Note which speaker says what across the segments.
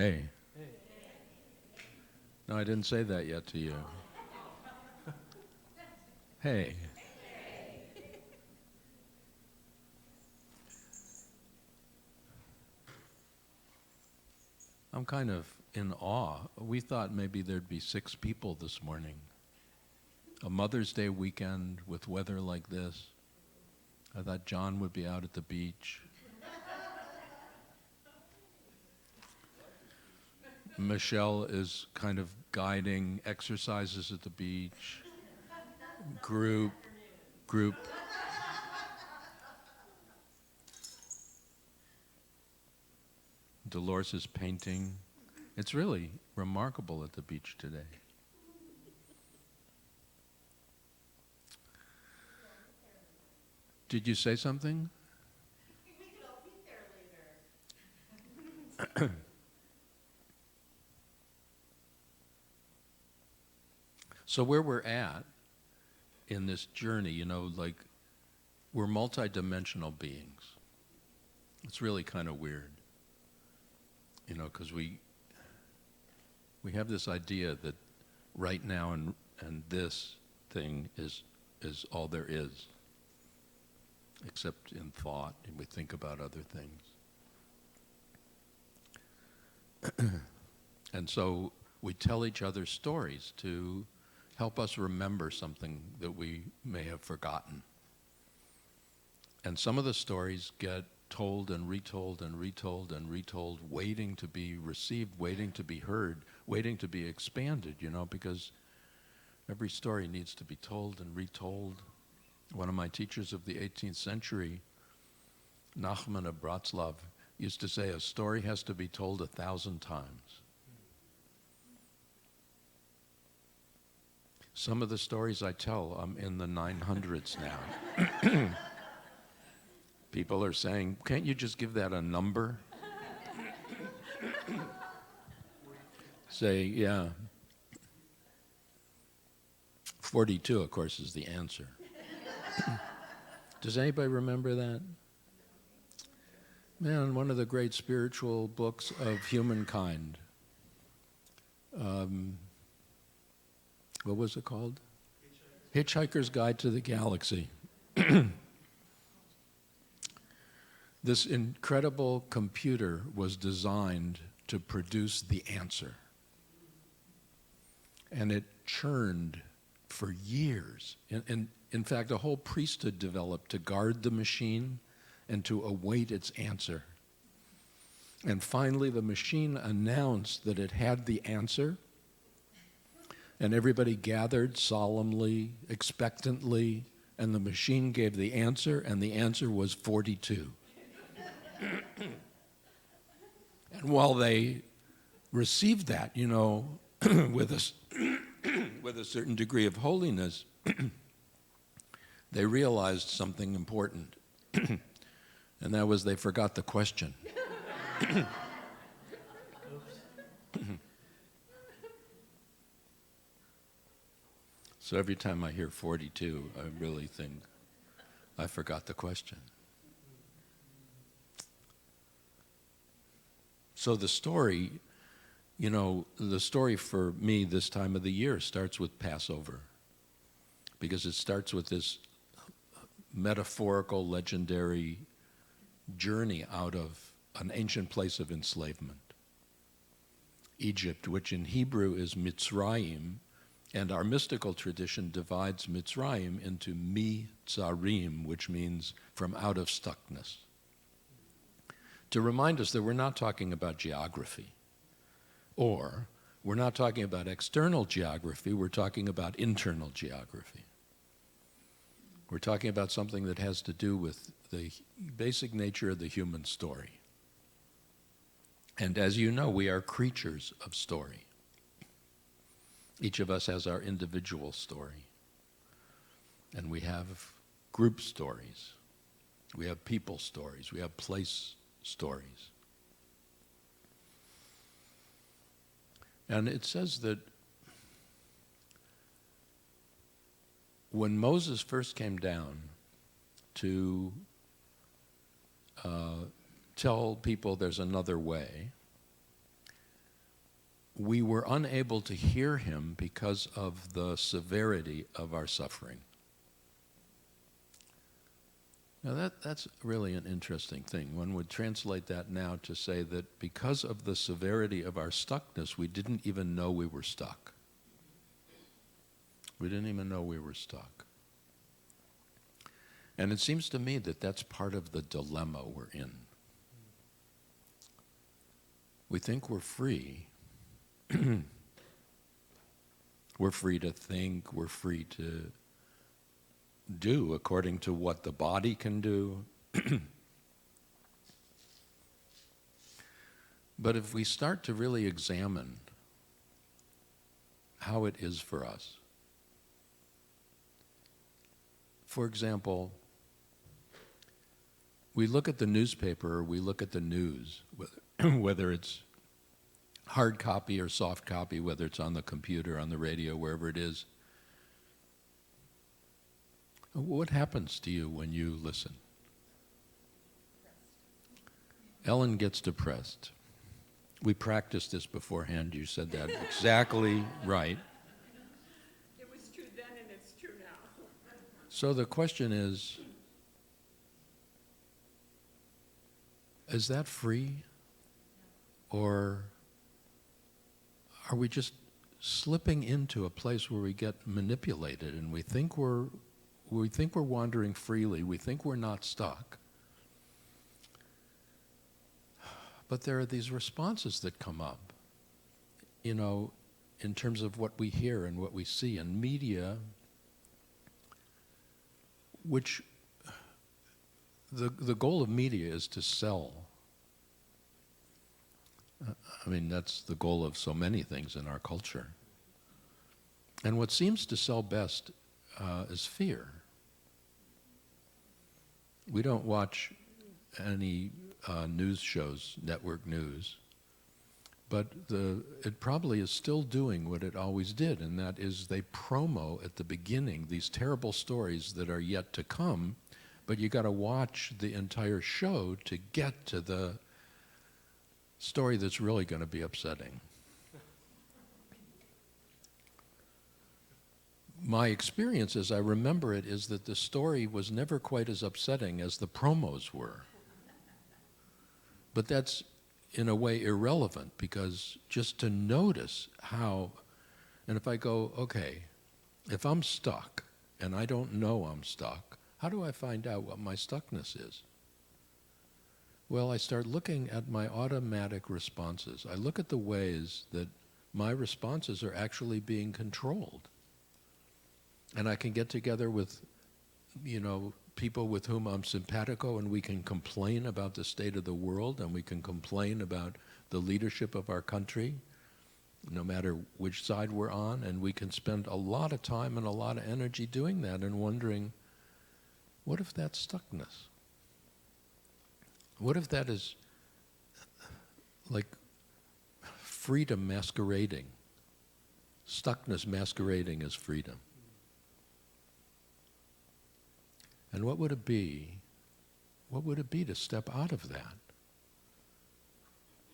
Speaker 1: Hey. No, I didn't say that yet to you. Hey. I'm kind of in awe. We thought maybe there'd be 6 people this morning. A Mother's Day weekend with weather like this. I thought John would be out at the beach. Michelle is kind of guiding exercises at the beach. Group. Dolores is painting. It's really remarkable at the beach today. Did you say something?
Speaker 2: We could all be there later.
Speaker 1: So where we're at in this journey, like we're multidimensional beings. It's really kind of weird, because we have this idea that right now and this thing is all there is, except in thought, and we think about other things. And so we tell each other stories to help us remember something that we may have forgotten. And some of the stories get told and retold and retold and retold, waiting to be received, waiting to be heard, waiting to be expanded, because every story needs to be told and retold. One of my teachers of the 18th century, Nachman of Bratslav, used to say, a story has to be told 1,000 times. Some of the stories I tell, I'm in the 900s now. People are saying, can't you just give that a number? Say, yeah. 42, of course, is the answer. Does anybody remember that? Man, one of the great spiritual books of humankind. What was it called? Hitchhiker's Guide to the Galaxy. This incredible computer was designed to produce the answer. And it churned for years. And in fact, a whole priesthood developed to guard the machine and to await its answer. And finally, the machine announced that it had the answer. And everybody gathered solemnly, expectantly, and the machine gave the answer, and the answer was 42. And while they received that, with a certain degree of holiness, they realized something important. And that was they forgot the question. So every time I hear 42, I really think, I forgot the question. So the story, the story for me this time of the year starts with Passover, because it starts with this metaphorical, legendary journey out of an ancient place of enslavement. Egypt, which in Hebrew is Mitzrayim, and our mystical tradition divides Mitzrayim into Mitzarim, which means from out of stuckness. To remind us that we're not talking about geography, or we're not talking about external geography, we're talking about internal geography. We're talking about something that has to do with the basic nature of the human story. And as you know, we are creatures of story. Each of us has our individual story. And we have group stories. We have people stories. We have place stories. And it says that when Moses first came down to tell people there's another way, we were unable to hear him because of the severity of our suffering. Now that's really an interesting thing. One would translate that now to say that because of the severity of our stuckness, we didn't even know we were stuck. We didn't even know we were stuck. And it seems to me that that's part of the dilemma we're in. We think we're free. We're free to think, we're free to do according to what the body can do. But if we start to really examine how it is for us, for example, we look at the newspaper or we look at the news, whether it's hard copy or soft copy, whether it's on the computer, on the radio, wherever it is. What happens to you when you listen? Ellen gets depressed. We practiced this beforehand. You said that exactly right.
Speaker 2: It was true then and it's true now.
Speaker 1: So the question is that free? Or are we just slipping into a place where we get manipulated and we think we're wandering freely, we think we're not stuck? But there are these responses that come up, in terms of what we hear and what we see in media, which the goal of media is to sell. I mean, that's the goal of so many things in our culture. And what seems to sell best is fear. We don't watch any news shows, network news, but it probably is still doing what it always did, and that is they promo at the beginning these terrible stories that are yet to come, but you got to watch the entire show to get to the story that's really going to be upsetting. My experience, as I remember it, is that the story was never quite as upsetting as the promos were. But that's, in a way, irrelevant, because just to notice how, and if I go, okay, if I'm stuck and I don't know I'm stuck, how do I find out what my stuckness is? Well, I start looking at my automatic responses. I look at the ways that my responses are actually being controlled. And I can get together with, people with whom I'm simpatico, and we can complain about the state of the world, and we can complain about the leadership of our country, no matter which side we're on, and we can spend a lot of time and a lot of energy doing that and wondering, what if that's stuckness? What if that is like freedom masquerading, stuckness masquerading as freedom? And what would it be? What would it be to step out of that?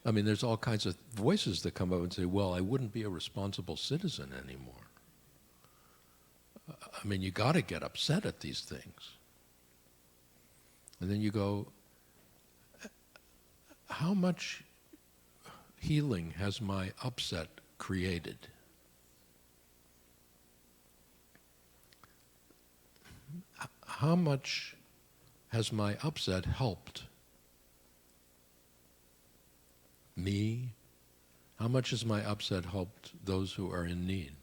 Speaker 1: I mean, there's all kinds of voices that come up and say, well, I wouldn't be a responsible citizen anymore. I mean, you got to get upset at these things. And then you go, how much healing has my upset created? How much has my upset helped me? How much has my upset helped those who are in need?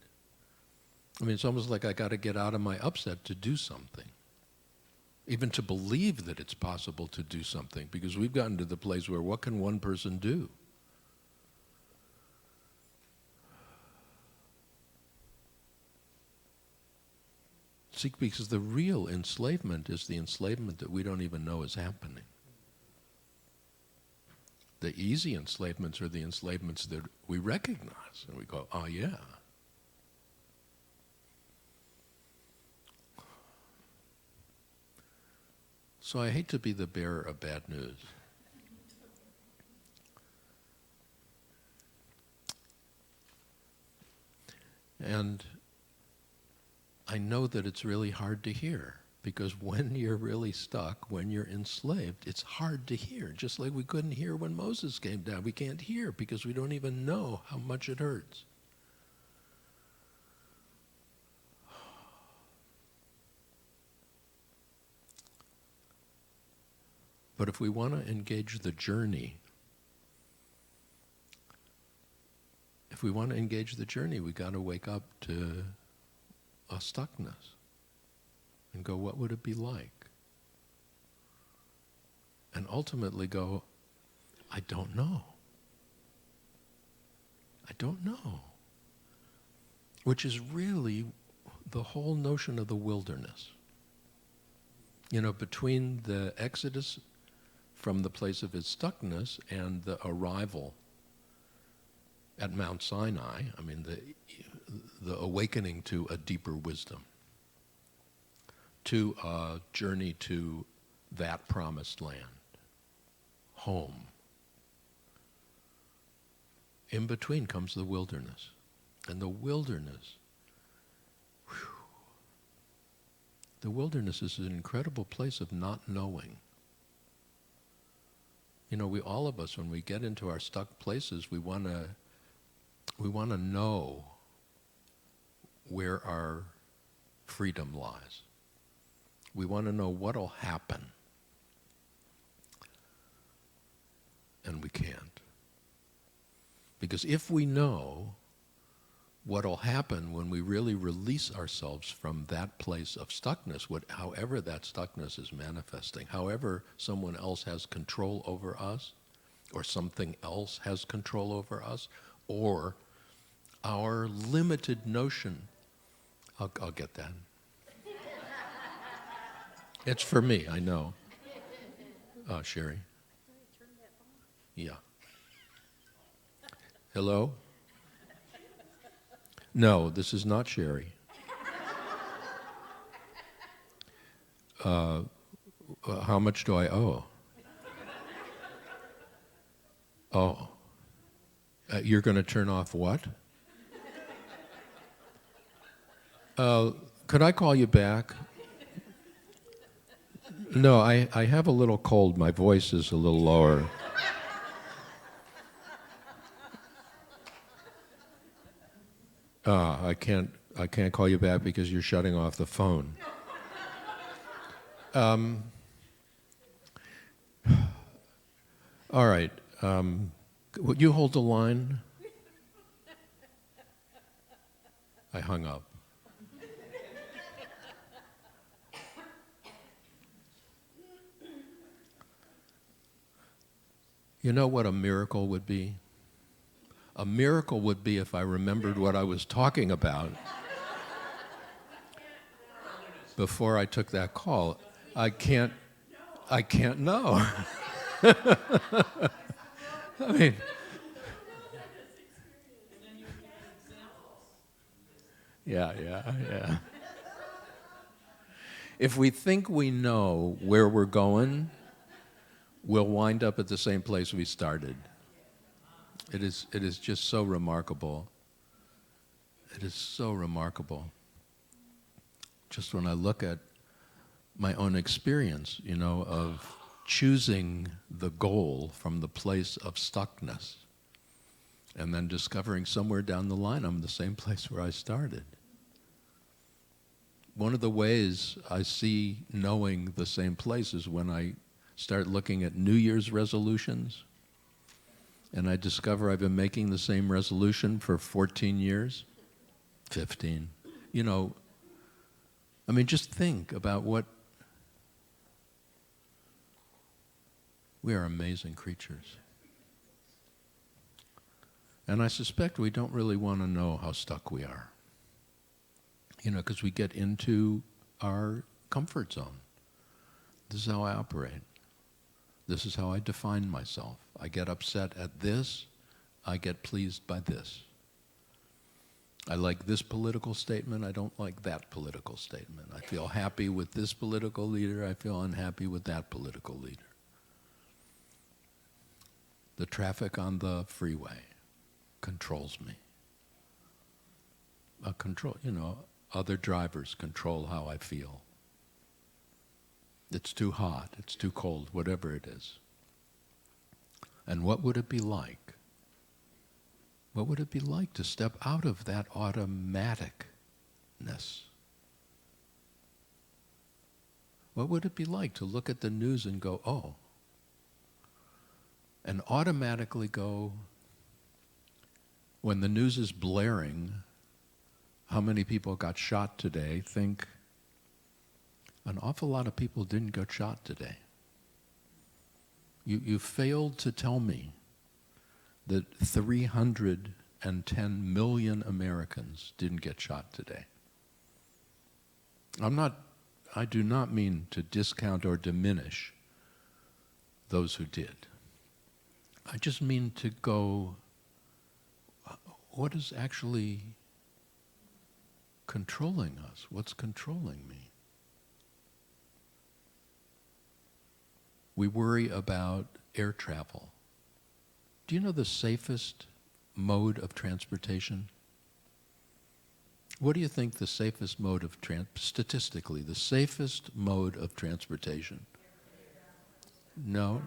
Speaker 1: I mean, it's almost like I got to get out of my upset to do something, even to believe that it's possible to do something, because we've gotten to the place where what can one person do? See, because the real enslavement is the enslavement that we don't even know is happening. The easy enslavements are the enslavements that we recognize, and we go, oh yeah. So I hate to be the bearer of bad news. And I know that it's really hard to hear, because when you're really stuck, when you're enslaved, it's hard to hear. Just like we couldn't hear when Moses came down. We can't hear because we don't even know how much it hurts. But if we want to engage the journey, we got to wake up to a stuckness and go, what would it be like? And ultimately go, I don't know. I don't know. Which is really the whole notion of the wilderness. You know, between the exodus from the place of its stuckness and the arrival at Mount Sinai, I mean, the awakening to a deeper wisdom, to a journey to that promised land, home. In between comes the wilderness. And the wilderness, the wilderness is an incredible place of not knowing. You know, all of us, when we get into our stuck places, we want to know where our freedom lies. We want to know what'll happen. And we can't. Because if we know what'll happen when we really release ourselves from that place of stuckness, however that stuckness is manifesting, however someone else has control over us, or something else has control over us, or our limited notion, I'll get that. It's for me, I know. Sherry? Yeah. Hello? No, this is not Sherry. How much do I owe? Oh. You're going to turn off what? Could I call you back? No, I have a little cold. My voice is a little lower. I can't call you back because you're shutting off the phone. All right. Would you hold the line? I hung up. You know what a miracle would be? A miracle would be if I remembered what I was talking about before I took that call. I can't know. I mean, yeah. If we think we know where we're going, we'll wind up at the same place we started. It is just so remarkable. It is so remarkable. Just when I look at my own experience, you know, of choosing the goal from the place of stuckness, and then discovering somewhere down the line I'm in the same place where I started. One of the ways I see knowing the same place is when I start looking at New Year's resolutions, and I discover I've been making the same resolution for 14 years, 15. You know, I mean, just think about what... We are amazing creatures. And I suspect we don't really want to know how stuck we are. You know, because we get into our comfort zone. This is how I operate. This is how I define myself. I get upset at this. I get pleased by this. I like this political statement. I don't like that political statement. I feel happy with this political leader. I feel unhappy with that political leader. The traffic on the freeway controls me. a control, other drivers control how I feel. It's too hot, it's too cold, whatever it is. And what would it be like? What would it be like to step out of that automaticness? What would it be like to look at the news and go, oh, and automatically go, when the news is blaring, how many people got shot today, think, an awful lot of people didn't get shot today. You failed to tell me that 310 million Americans didn't get shot today. I do not mean to discount or diminish those who did. I just mean to go, what is actually controlling us? What's controlling me? We worry about air travel. Do you know the safest mode of transportation? What do you think the safest mode of statistically, the safest mode of transportation? No.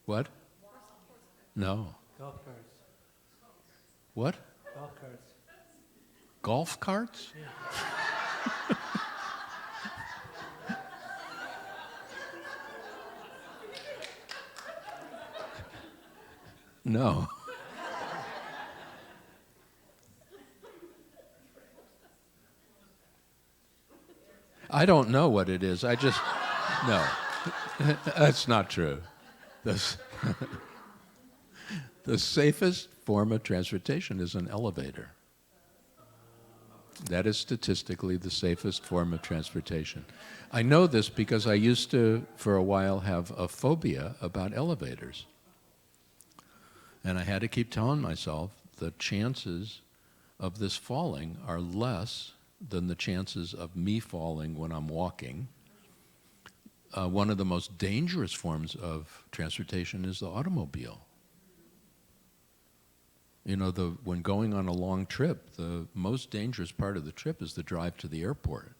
Speaker 1: What? No.
Speaker 3: Golf carts.
Speaker 1: What?
Speaker 3: Golf carts.
Speaker 1: Golf carts?
Speaker 3: Yeah.
Speaker 1: No. I don't know what it is. No. That's not true. The safest form of transportation is an elevator. That is statistically the safest form of transportation. I know this because I used to, for a while, have a phobia about elevators. And I had to keep telling myself the chances of this falling are less than the chances of me falling when I'm walking. One of the most dangerous forms of transportation is the automobile. When going on a long trip, the most dangerous part of the trip is the drive to the airport.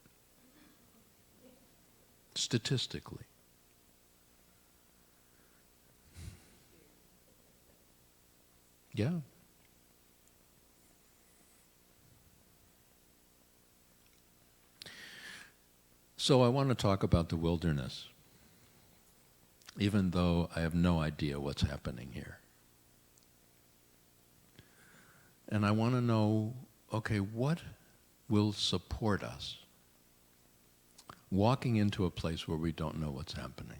Speaker 1: Statistically. Yeah. So I want to talk about the wilderness, even though I have no idea what's happening here. And I want to know, okay, what will support us walking into a place where we don't know what's happening?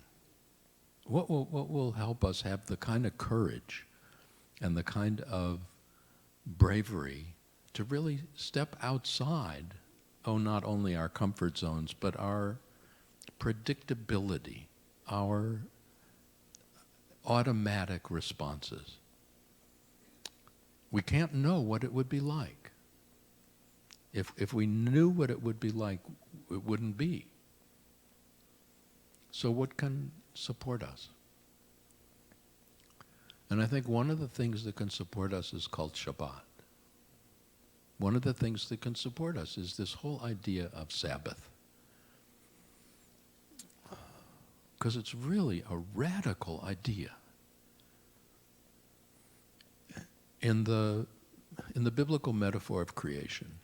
Speaker 1: What will help us have the kind of courage and the kind of bravery to really step outside, not only our comfort zones, but our predictability, our automatic responses. We can't know what it would be like. If we knew what it would be like, it wouldn't be. So what can support us? And I think one of the things that can support us is called Shabbat. One of the things that can support us is this whole idea of Sabbath. Because it's really a radical idea. In the biblical metaphor of creation,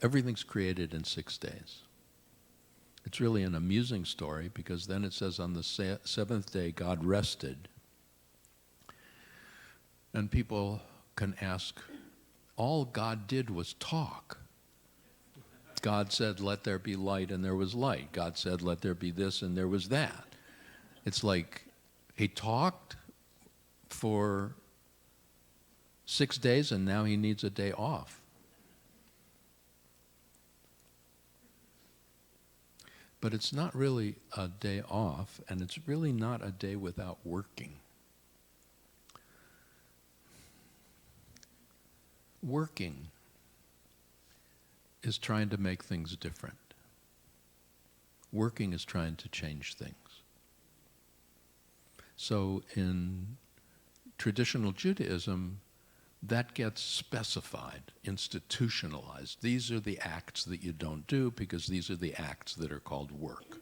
Speaker 1: everything's created in 6 days. It's really an amusing story because then it says on the seventh day God rested. And people can ask, all God did was talk. God said, let there be light, and there was light. God said, let there be this, and there was that. It's like he talked for 6 days, and now he needs a day off. But it's not really a day off, and it's really not a day without working. Working is trying to make things different. Working is trying to change things. So in traditional Judaism, that gets specified, institutionalized. These are the acts that you don't do because these are the acts that are called work.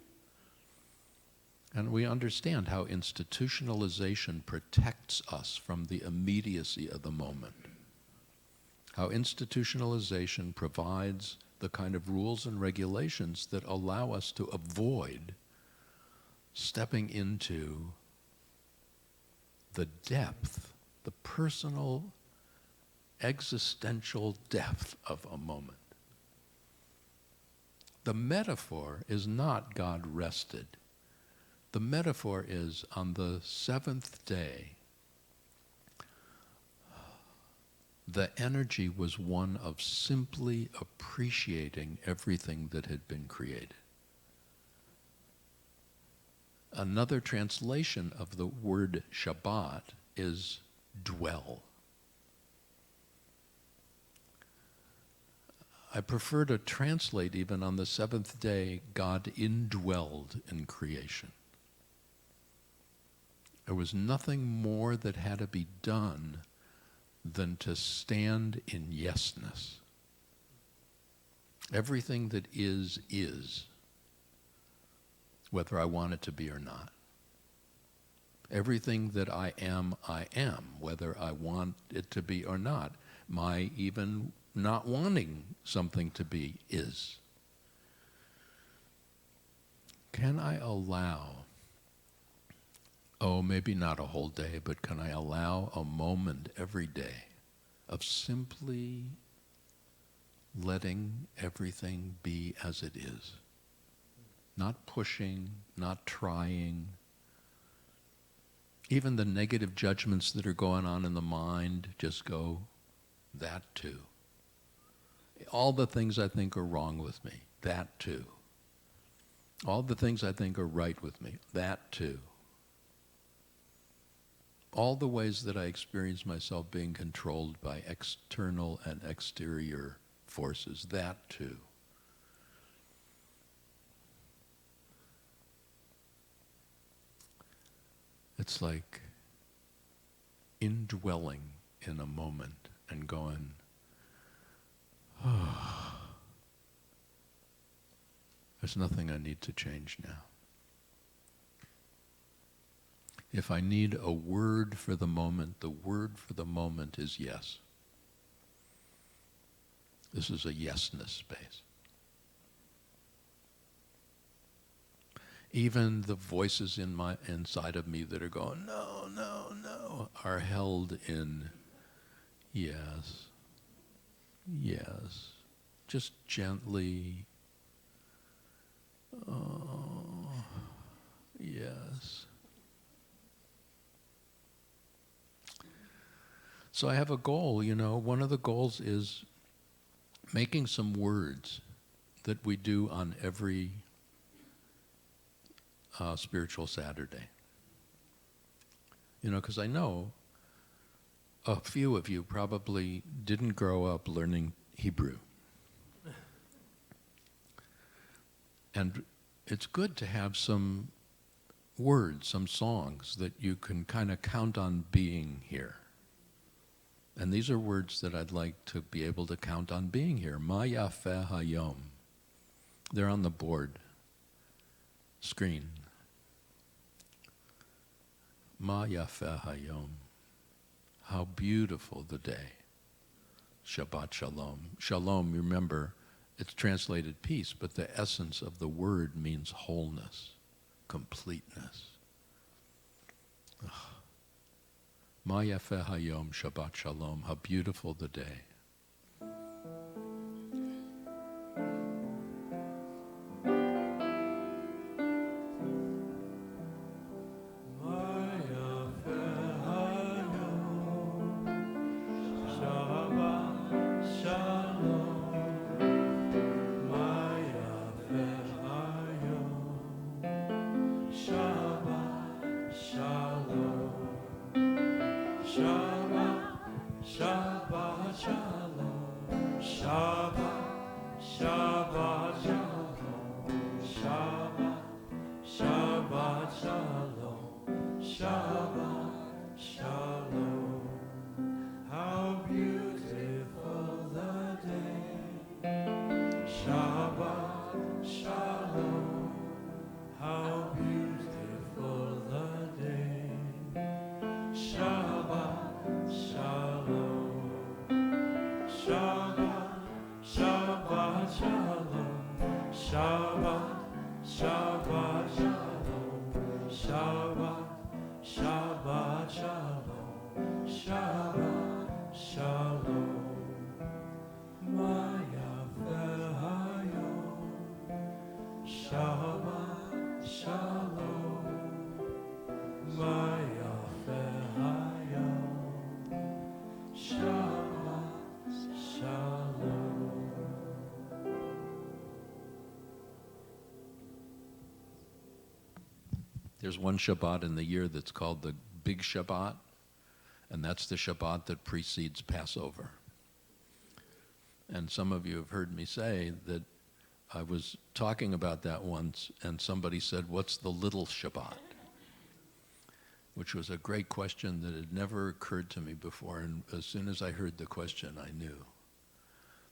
Speaker 1: And we understand how institutionalization protects us from the immediacy of the moment. How institutionalization provides the kind of rules and regulations that allow us to avoid stepping into the depth, the personal, existential depth of a moment. The metaphor is not God rested. The metaphor is on the seventh day, the energy was one of simply appreciating everything that had been created. Another translation of the word Shabbat is dwell. I prefer to translate even on the seventh day, God indwelled in creation. There was nothing more that had to be done than to stand in yesness. Everything that is, whether I want it to be or not. Everything that I am, whether I want it to be or not. My even not wanting something to be is. Can I allow, maybe not a whole day, but can I allow a moment every day of simply letting everything be as it is? Not pushing, not trying. Even the negative judgments that are going on in the mind, just go, that too. All the things I think are wrong with me, that too. All the things I think are right with me, that too. All the ways that I experience myself being controlled by external and exterior forces, that too. It's like indwelling in a moment and going, there's nothing I need to change now. If I need a word for the moment, the word for the moment is yes. This is a yesness space. Even the voices inside of me that are going, no, no, no, are held in yes, yes. Just gently, yes. So I have a goal, one of the goals is making some words that we do on every spiritual Saturday. Because I know a few of you probably didn't grow up learning Hebrew. And it's good to have some words, some songs that you can kind of count on being here. And these are words that I'd like to be able to count on being here. Ma yafeh hayom. They're on the board screen. Ma yafeh hayom. How beautiful the day. Shabbat shalom. Shalom, remember, it's translated peace, but the essence of the word means wholeness, completeness. Ma yafeh hayom, Shabbat shalom. How beautiful the day. Shabbat, Shabbat, Shabbat. There's one Shabbat in the year that's called the Big Shabbat, and that's the Shabbat that precedes Passover. And some of you have heard me say that I was talking about that once, and somebody said, "What's the little Shabbat?" Which was a great question that had never occurred to me before, and as soon as I heard the question, I knew.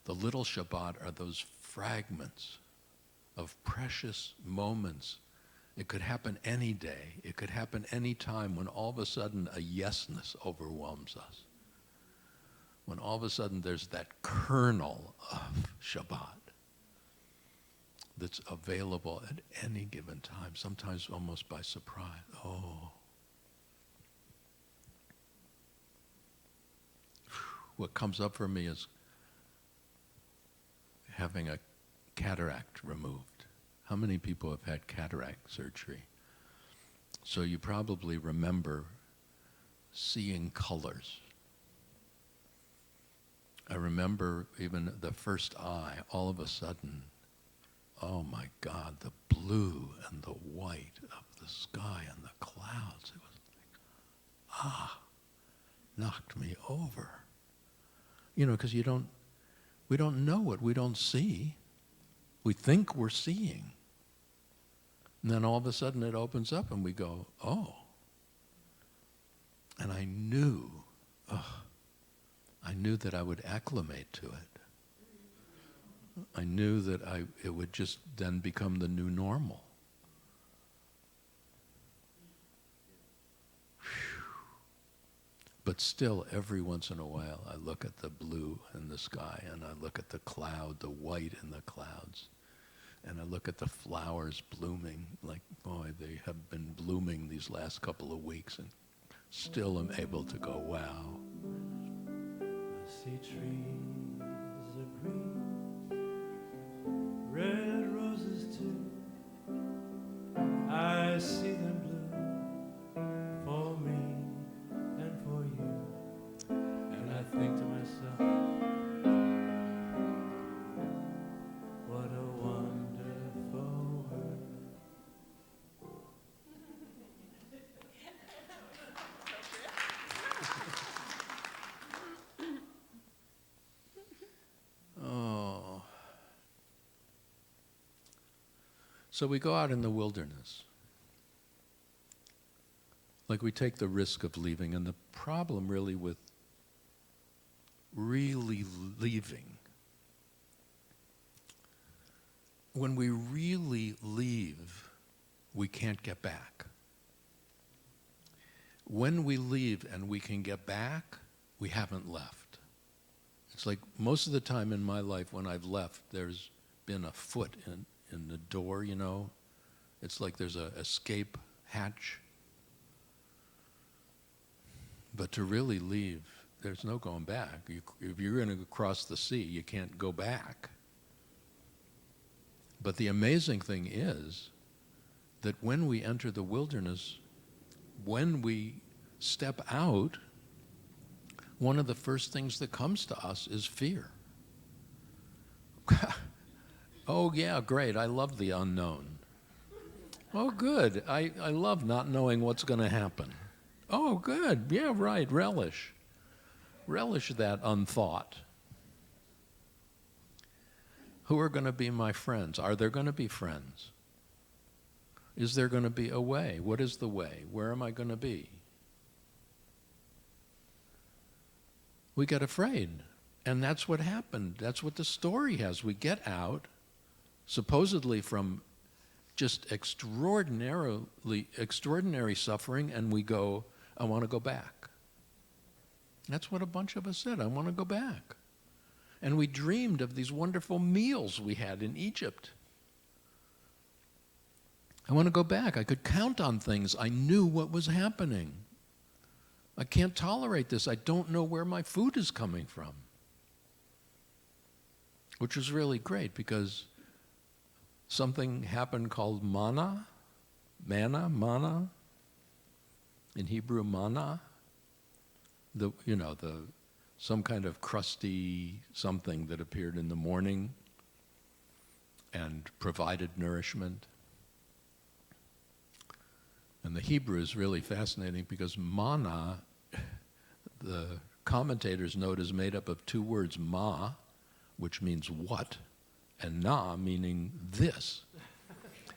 Speaker 1: The little Shabbat are those fragments of precious moments. It could happen any day. It could happen any time when all of a sudden a yesness overwhelms us. When all of a sudden there's that kernel of Shabbat that's available at any given time, sometimes almost by surprise. Oh. What comes up for me is having a cataract removed. How many people have had cataract surgery? So you probably remember seeing colors. I remember even the first eye, all of a sudden, oh my God, the blue and the white of the sky and the clouds. It was like, knocked me over. You know, because we don't know what we don't see. We think we're seeing. And then all of a sudden it opens up and we go, oh. And I knew that I would acclimate to it. I knew that it would just then become the new normal. But still, every once in a while, I look at the blue in the sky, and I look at the cloud, the white in the clouds, and I look at the flowers blooming, like, boy, they have been blooming these last couple of weeks, and still am able to go, wow.
Speaker 3: I see trees of green, red roses too. I see them bloom for me and for you. And I think to myself, what a wonderful world.
Speaker 1: Oh. So we go out in the wilderness. Like we take the risk of leaving, and the problem really with really leaving, when we really leave, we can't get back. When we leave and we can get back, we haven't left. It's like most of the time in my life when I've left, there's been a foot in the door, you know. It's like there's an escape hatch. But to really leave, there's no going back. If you're going to cross the sea, you can't go back. But the amazing thing is that when we enter the wilderness, when we step out, one of the first things that comes to us is fear. Oh yeah, great, I love the unknown. Oh good, I love not knowing what's going to happen. Oh, good. Yeah, right. Relish. Relish that unthought. Who are going to be my friends? Are there going to be friends? Is there going to be a way? What is the way? Where am I going to be? We get afraid. And that's what happened. That's what the story has. We get out, supposedly from just extraordinary suffering, and we go, I want to go back. That's what a bunch of us said, I want to go back. And we dreamed of these wonderful meals we had in Egypt. I want to go back. I could count on things. I knew what was happening. I can't tolerate this. I don't know where my food is coming from. Which was really great because something happened called manna, in Hebrew manna, some kind of crusty something that appeared in the morning and provided nourishment. And the Hebrew is really fascinating because mana, the commentators note, is made up of two words, ma, which means what, and na, meaning this.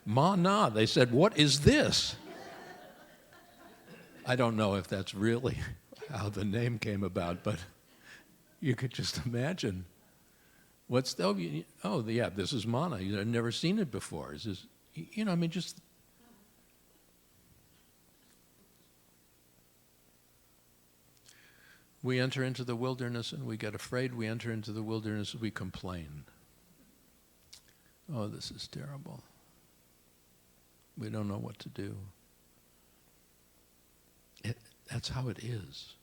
Speaker 1: Ma-na, they said, what is this? I don't know if that's really how the name came about, but you could just imagine. What's the, oh, yeah, this is mana. I've never seen it before. Is this, you know, I mean, just. We enter into the wilderness and we get afraid. We enter into the wilderness and we complain. Oh, this is terrible. We don't know what to do. That's how it is.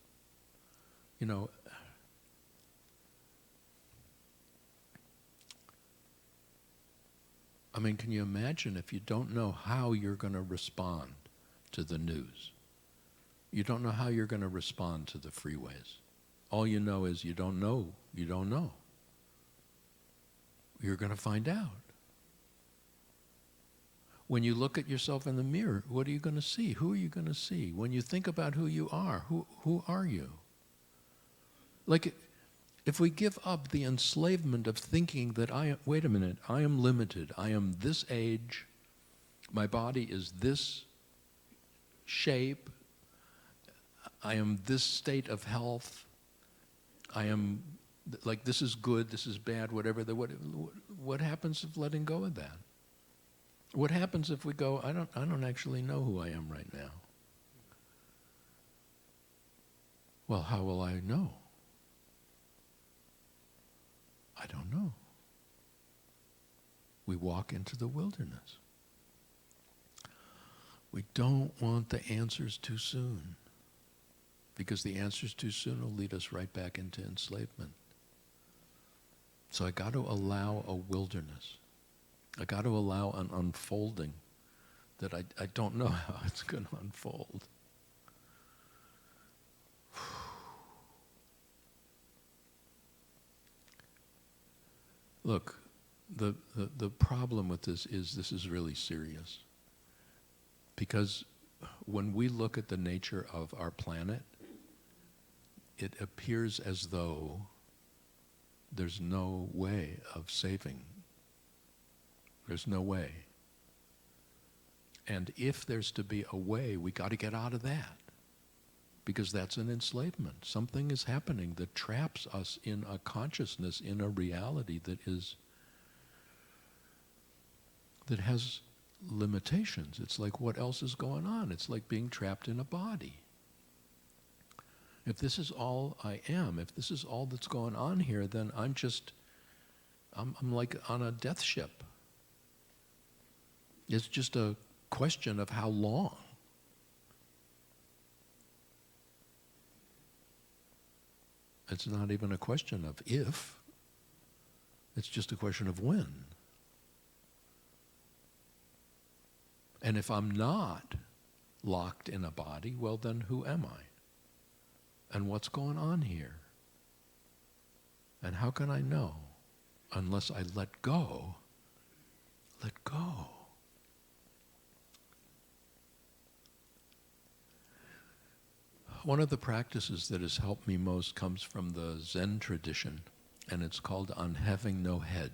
Speaker 1: You know, I mean, can you imagine if you don't know how you're going to respond to the news? You don't know how you're going to respond to the freeways. All you know is you don't know. You don't know. You're going to find out. When you look at yourself in the mirror, what are you going to see? Who are you going to see? When you think about who you are, who are you? Like, if we give up the enslavement of thinking that wait a minute, I am limited. I am this age. My body is this shape. I am this state of health. I am, like, this is good, this is bad, whatever. What happens if letting go of that? What happens if we go, I don't actually know who I am right now? Well, how will I know? I don't know. We walk into the wilderness. We don't want the answers too soon, because the answers too soon will lead us right back into enslavement. So I got to allow a wilderness. I got to allow an unfolding that I don't know how it's going to unfold. Look, the problem with this is really serious. Because when we look at the nature of our planet, it appears as though there's no way of saving. There's no way. And if there's to be a way, we got to get out of that. Because that's an enslavement. Something is happening that traps us in a consciousness, in a reality that has limitations. It's like, what else is going on? It's like being trapped in a body. If this is all I am, if this is all that's going on here, then I'm like on a death ship. It's just a question of how long. It's not even a question of if. It's just a question of when. And if I'm not locked in a body, well then who am I? And what's going on here? And how can I know unless I let go? Let go. One of the practices that has helped me most comes from the Zen tradition, and it's called on having no head.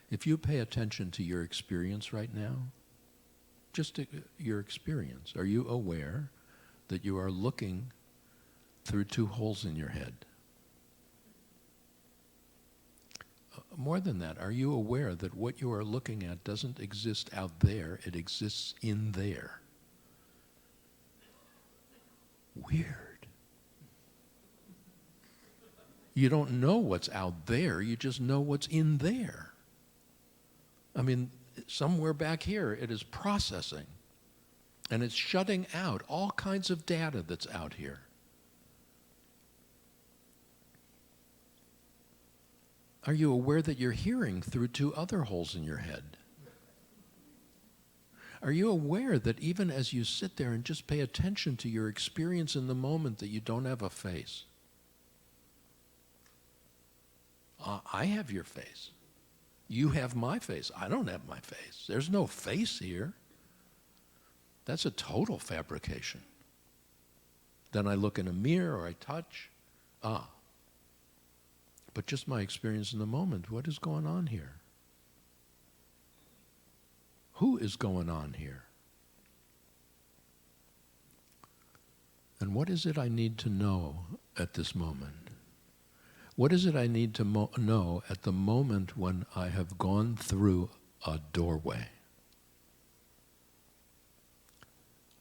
Speaker 1: If you pay attention to your experience right now, just your experience, are you aware that you are looking through two holes in your head? More than that, are you aware that what you are looking at doesn't exist out there, it exists in there? Weird. You don't know what's out there, you just know what's in there. I mean, somewhere back here it is processing, and it's shutting out all kinds of data that's out here. Are you aware that you're hearing through two other holes in your head? Are you aware that even as you sit there and just pay attention to your experience in the moment, that you don't have a face? I have your face. You have my face. I don't have my face. There's no face here. That's a total fabrication. Then I look in a mirror or I touch. But just my experience in the moment, what is going on here? Who is going on here? And what is it I need to know at this moment? What is it I need to know at the moment when I have gone through a doorway?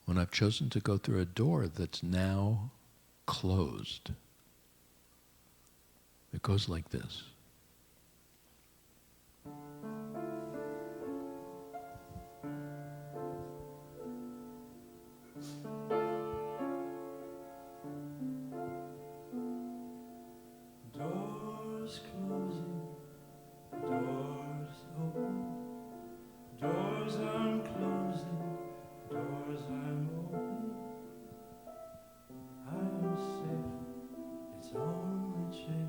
Speaker 1: When I've chosen to go through a door that's now closed. It goes like this.
Speaker 3: Doors closing, doors open, doors I'm closing, doors I'm opening. I am safe, it's only change.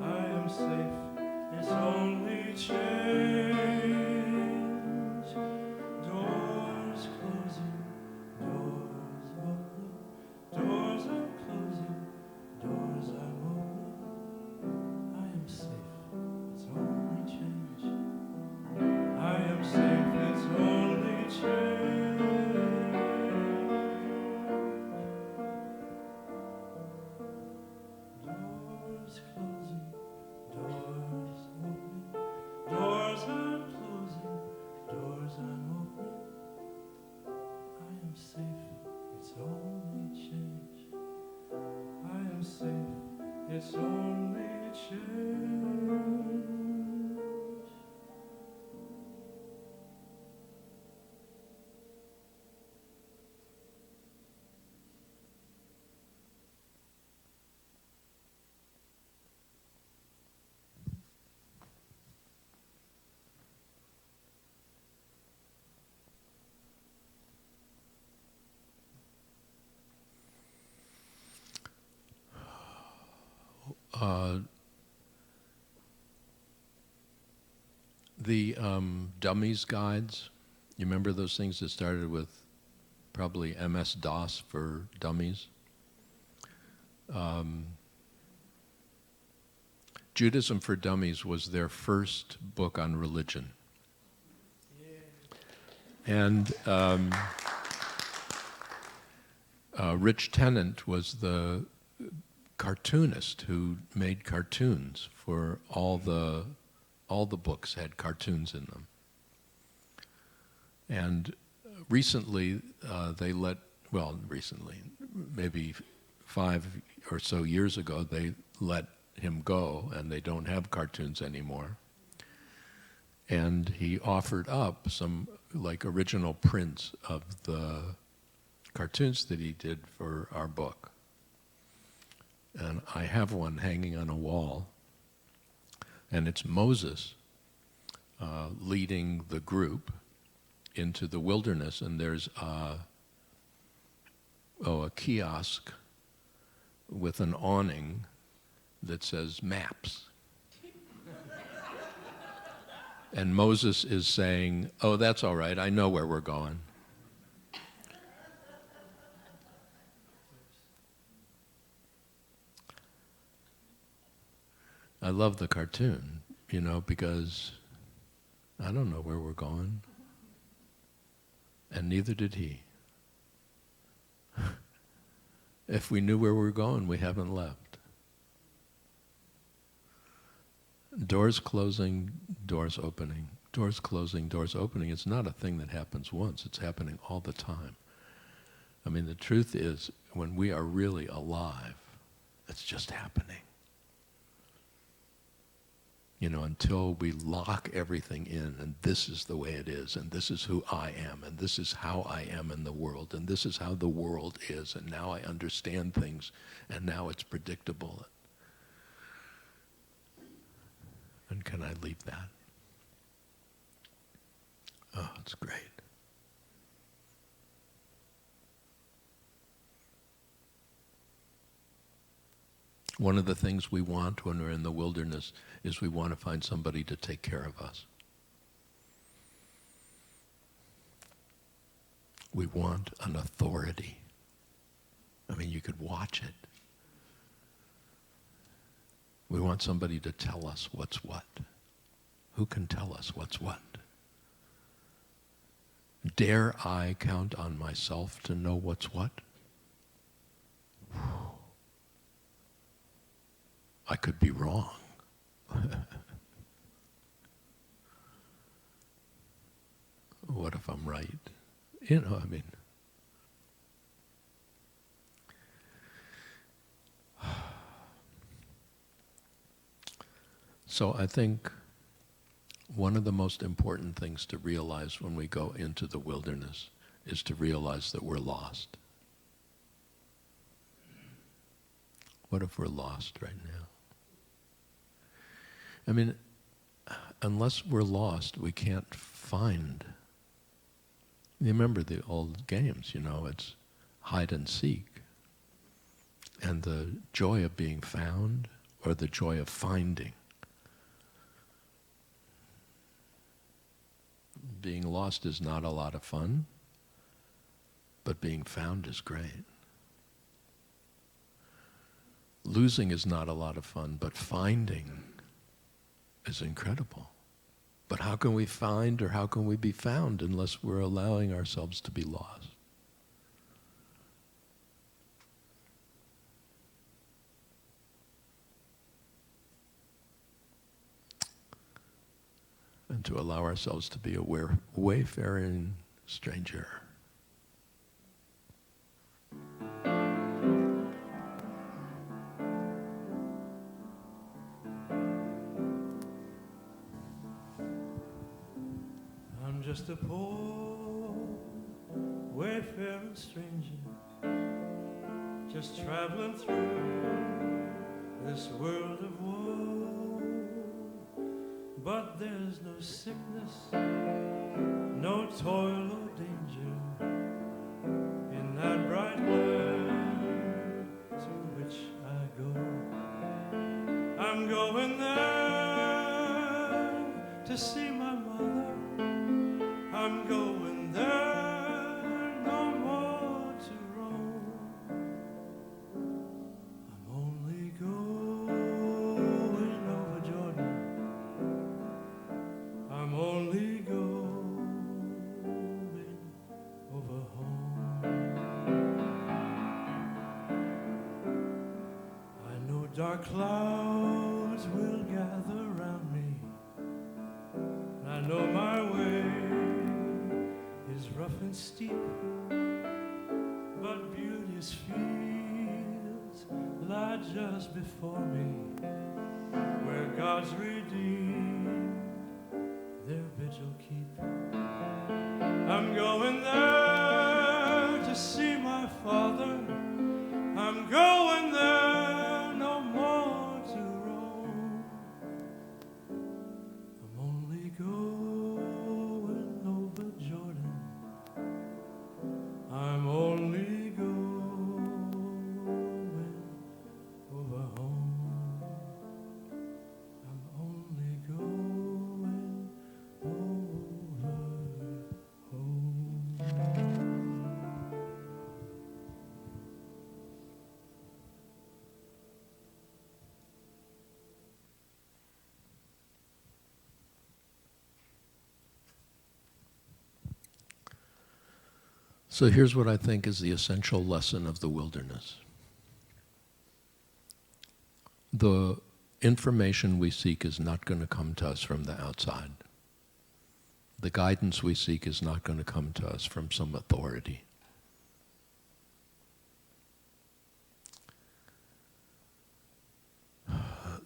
Speaker 3: I am safe, it's only change. Doors closing, doors open, doors I'm closing, doors I'm opening. I am safe, it's only change. I am safe, it's only change. Doors closing, doors opening, doors I'm closing, doors I'm opening. I am safe, it's only change. I am safe, it's only change.
Speaker 1: The dummies guides, you remember those things that started with probably MS-DOS for dummies? Judaism for Dummies was their first book on religion. And Rich Tennant was the cartoonist who made cartoons for all the books had cartoons in them. And recently, maybe 5 or so years ago, they let him go, and they don't have cartoons anymore. And he offered up some original prints of the cartoons that he did for our book. And I have one hanging on a wall, and it's Moses leading the group into the wilderness, and there's a kiosk with an awning that says maps. And Moses is saying, "Oh, that's all right, I know where we're going." I love the cartoon, because I don't know where we're going. And neither did he. If we knew where we were going, we haven't left. Doors closing, doors opening. Doors closing, doors opening. It's not a thing that happens once. It's happening all the time. I mean, the truth is, when we are really alive, it's just happening. Until we lock everything in, and this is the way it is, and this is who I am, and this is how I am in the world, and this is how the world is, and now I understand things, and now it's predictable. And can I leave that? Oh, it's great. One of the things we want when we're in the wilderness is we want to find somebody to take care of us. We want an authority. I mean, you could watch it. We want somebody to tell us what's what. Who can tell us what's what? Dare I count on myself to know what's what? I could be wrong. What if I'm right? You know, I mean. So I think one of the most important things to realize when we go into the wilderness is to realize that we're lost. What if we're lost right now? I mean, unless we're lost, we can't find. You remember the old games, you know, it's hide and seek. And the joy of being found or the joy of finding. Being lost is not a lot of fun, but being found is great. Losing is not a lot of fun, but finding is incredible. But how can we find or how can we be found unless we're allowing ourselves to be lost? And to allow ourselves to be a wayfaring stranger.
Speaker 3: I'm just a poor wayfaring stranger, just traveling through this world of woe. But there's no sickness, no toil or danger in that bright land to which I go. I'm going there to see my mother. I'm going there no more to roam. I'm only going over Jordan. I'm only going over home. I know dark clouds will gather around me. I know my way is rough and steep, but beauteous fields lie just before me, where God's redeemed their vigil keep. I'm going there to see my Father. I'm going there no more to roam. I'm only going over Jordan. I'm only going over home. I'm only going over home.
Speaker 1: So here's what I think is the essential lesson of the wilderness. The information we seek is not going to come to us from the outside. The guidance we seek is not going to come to us from some authority.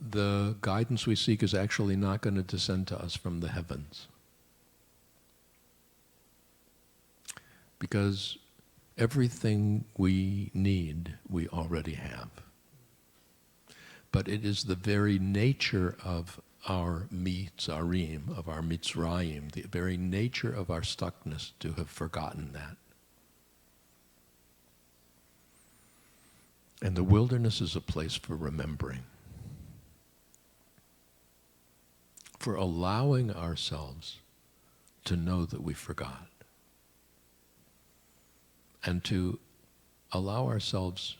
Speaker 1: The guidance we seek is actually not going to descend to us from the heavens. Because everything we need, we already have. But it is the very nature of our mitzarim, of our Mitzrayim, the very nature of our stuckness to have forgotten that. And the wilderness is a place for remembering, for allowing ourselves to know that we forgot. and to allow ourselves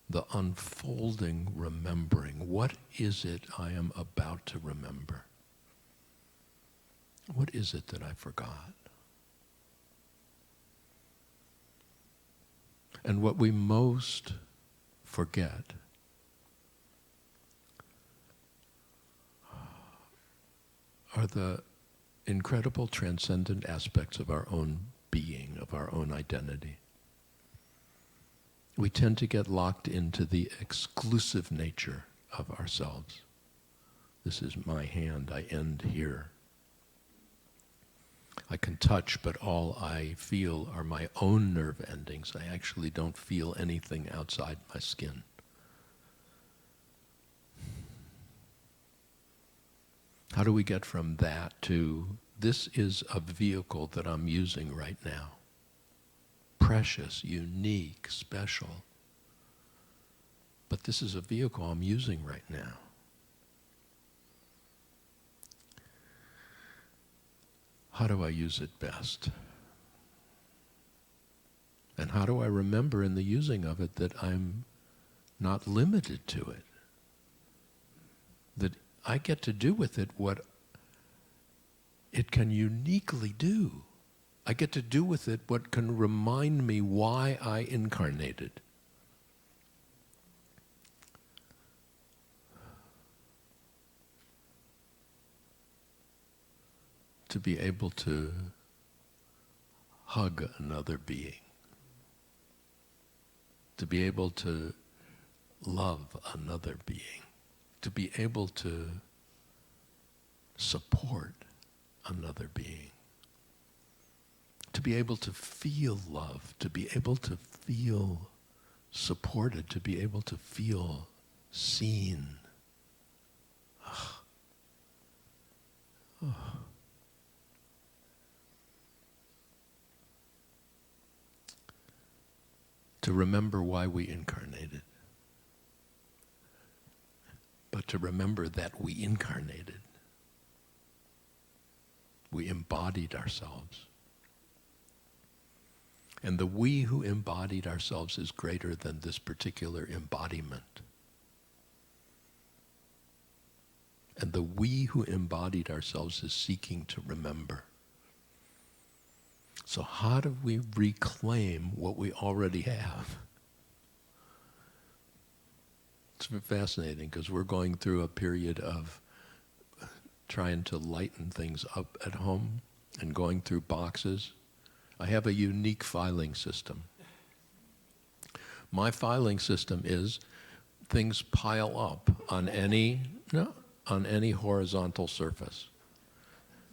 Speaker 1: the unfolding remembering. What is it I am about to remember? What is it that I forgot? And what we most forget are the incredible transcendent aspects of our own being, of our own identity. We tend to get locked into the exclusive nature of ourselves. This is my hand, I end here. I can touch, but all I feel are my own nerve endings. I actually don't feel anything outside my skin. How do we get from that to, this is a vehicle that I'm using right now? Precious, unique, special. But this is a vehicle I'm using right now. How do I use it best? And how do I remember in the using of it that I'm not limited to it? That I get to do with it what it can uniquely do. I get to do with it what can remind me why I incarnated. To be able to hug another being. To be able to love another being. To be able to support another being. To be able to feel love, to be able to feel supported, to be able to feel seen. Oh. Oh. To remember why we incarnated. But to remember that we incarnated. We embodied ourselves. And the we who embodied ourselves is greater than this particular embodiment. And the we who embodied ourselves is seeking to remember. So how do we reclaim what we already have? It's fascinating because we're going through a period of trying to lighten things up at home and going through boxes. I have a unique filing system. My filing system is things pile up on any horizontal surface.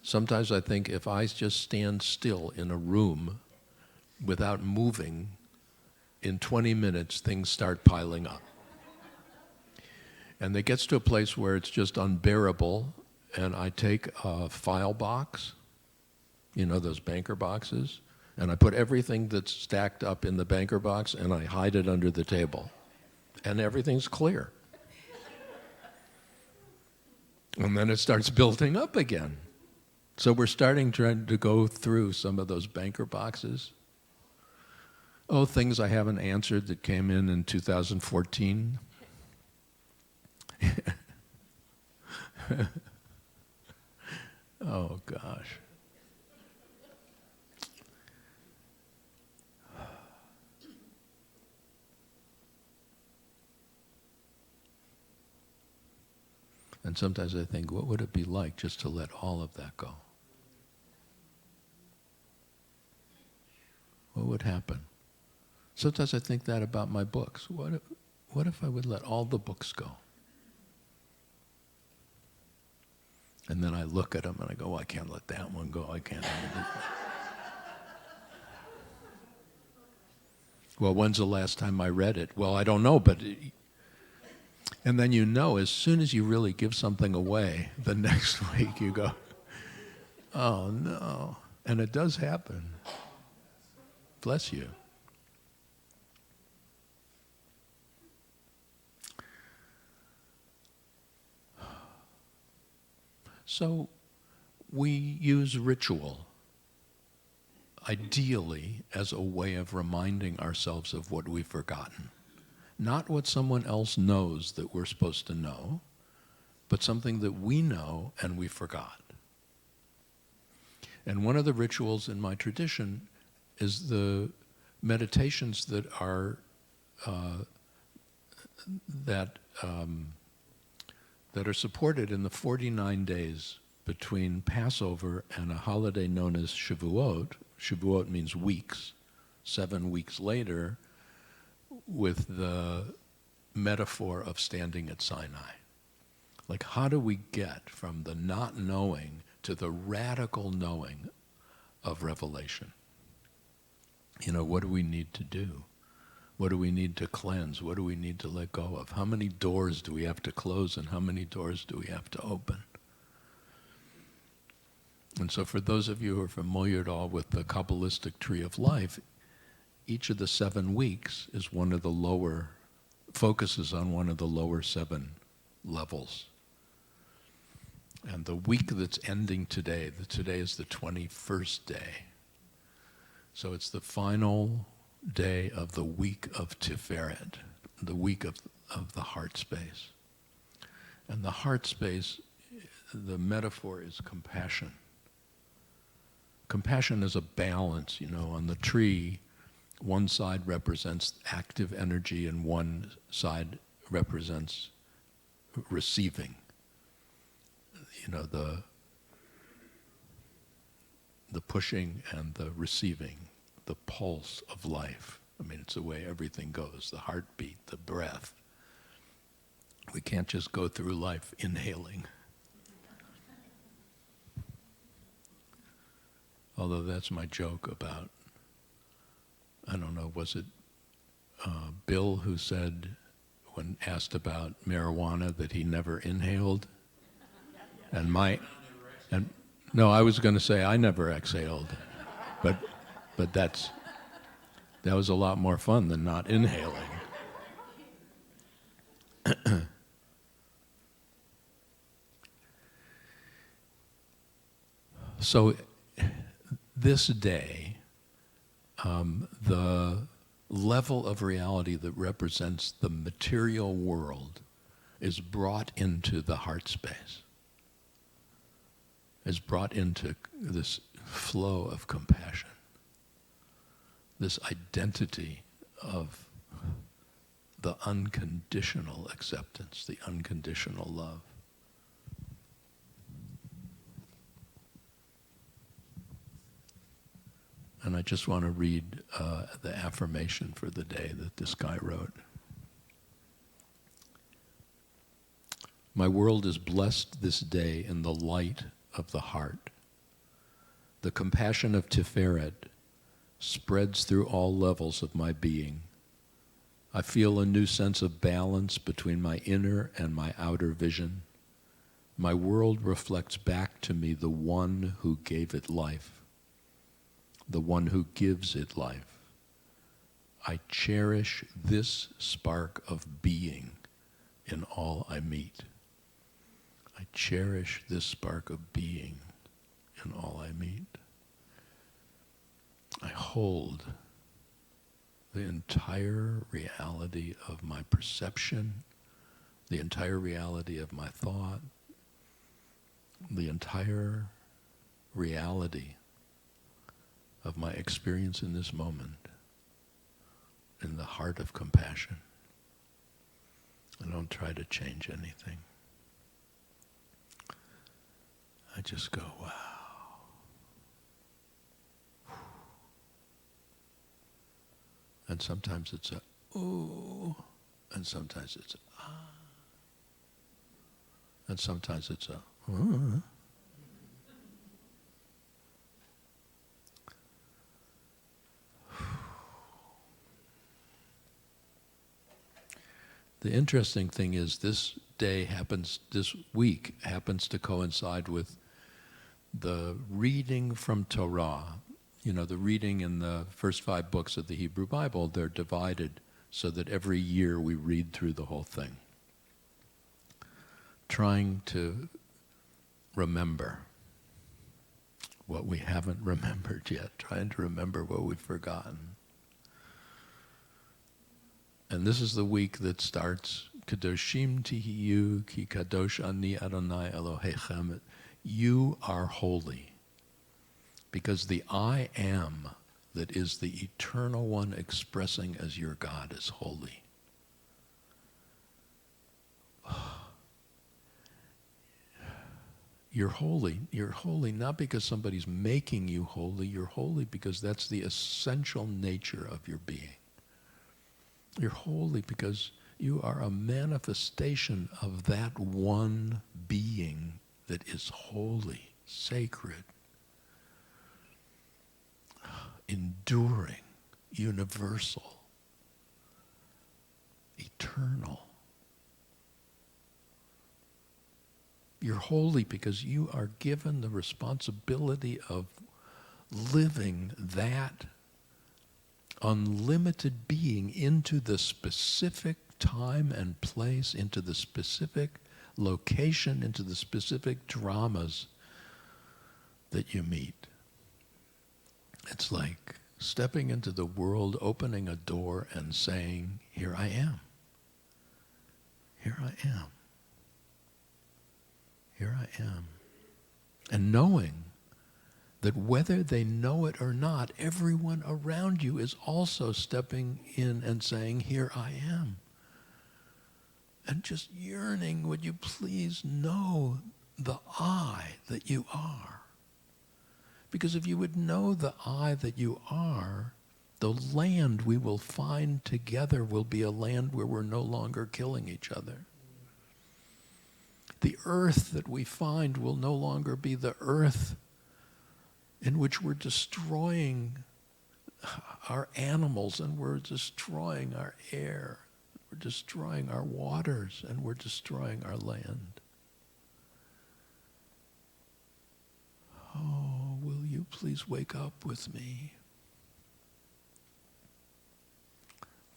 Speaker 1: Sometimes I think if I just stand still in a room without moving, in 20 minutes things start piling up. And it gets to a place where it's just unbearable, and I take a file box, you know, those banker boxes, and I put everything that's stacked up in the banker box and I hide it under the table. And everything's clear. And then it starts building up again. So we're trying to go through some of those banker boxes. Oh, things I haven't answered that came in 2014. Oh, gosh. And sometimes I think, what would it be like just to let all of that go? What would happen? Sometimes I think that about my books. What if I would let all the books go? And then I look at them and I go, I can't let that one go. I can't let it. Well, when's the last time I read it? Well, I don't know, but... And then you know, as soon as you really give something away, the next week you go, oh no. And it does happen. Bless you. So we use ritual ideally as a way of reminding ourselves of what we've forgotten. Not what someone else knows that we're supposed to know, but something that we know and we forgot. And one of the rituals in my tradition is the meditations that are that are supported in the 49 days between Passover and a holiday known as Shavuot. Shavuot means weeks, 7 weeks later, with the metaphor of standing at Sinai. Like, how do we get from the not knowing to the radical knowing of revelation? You know, what do we need to do? What do we need to cleanse? What do we need to let go of? How many doors do we have to close and how many doors do we have to open? And so for those of you who are familiar at all with the Kabbalistic tree of life, each of the 7 weeks is one of the lower, focuses on one of the lower 7 levels. And the week that's ending today is the 21st day. So it's the final day of the week of Tiferet, the week of the heart space. And the heart space, the metaphor is compassion. Compassion is a balance, you know. On the tree, one side represents active energy and one side represents receiving. You know, the pushing and the receiving, the pulse of life. I mean, it's the way everything goes, the heartbeat, the breath. We can't just go through life inhaling. Although that's my joke about, I don't know, was it Bill who said, when asked about marijuana, that he never inhaled? And no, I was going to say I never exhaled, but that was a lot more fun than not inhaling. So this day, the level of reality that represents the material world is brought into the heart space, is brought into this flow of compassion, this identity of the unconditional acceptance, the unconditional love. And I just want to read the affirmation for the day that this guy wrote. My world is blessed this day in the light of the heart. The compassion of Tiferet spreads through all levels of my being. I feel a new sense of balance between my inner and my outer vision. My world reflects back to me the one who gave it life, the one who gives it life. I cherish this spark of being in all I meet. I cherish this spark of being in all I meet. I hold the entire reality of my perception, the entire reality of my thought, the entire reality of my experience in this moment in the heart of compassion. I don't try to change anything. I just go, wow. And sometimes it's a ooh, and sometimes it's a ah, and sometimes it's a The interesting thing is this week happens to coincide with the reading from Torah. You know, the reading in the first 5 books of the Hebrew Bible, they're divided so that every year we read through the whole thing, trying to remember what we haven't remembered yet, trying to remember what we've forgotten. And this is the week that starts, Kadoshim tihiyu ki kadosh ani Adonai Elohechem. You are holy, because the I am that is the eternal one expressing as your God is holy. You're holy. You're holy not because somebody's making you holy. You're holy because that's the essential nature of your being. You're holy because you are a manifestation of that one being that is holy, sacred, enduring, universal, eternal. You're holy because you are given the responsibility of living that unlimited being into the specific time and place, into the specific location, into the specific dramas that you meet. It's like stepping into the world, opening a door and saying, here I am. Here I am. Here I am. And knowing that whether they know it or not, everyone around you is also stepping in and saying, here I am. And just yearning, would you please know the I that you are? Because if you would know the I that you are, the land we will find together will be a land where we're no longer killing each other. The earth that we find will no longer be the earth in which we're destroying our animals, and we're destroying our air, we're destroying our waters, and we're destroying our land. Oh, will you please wake up with me?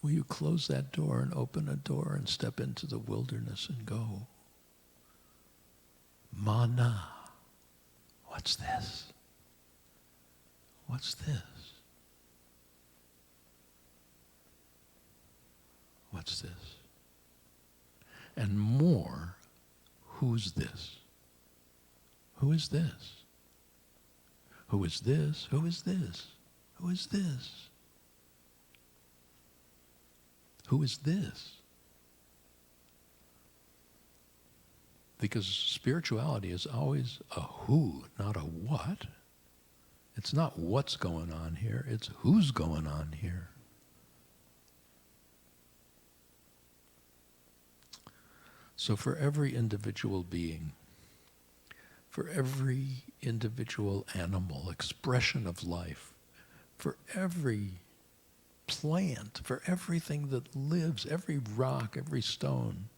Speaker 1: Will you close that door and open a door and step into the wilderness and go? Mana. What's this? What's this? What's this? And more, who's this? Who is this? Who is this? Who is this? Who is this? Who is this? Because spirituality is always a who, not a what. It's not what's going on here, it's who's going on here. So for every individual being, for every individual animal, expression of life, for every plant, for everything that lives, every rock, every stone,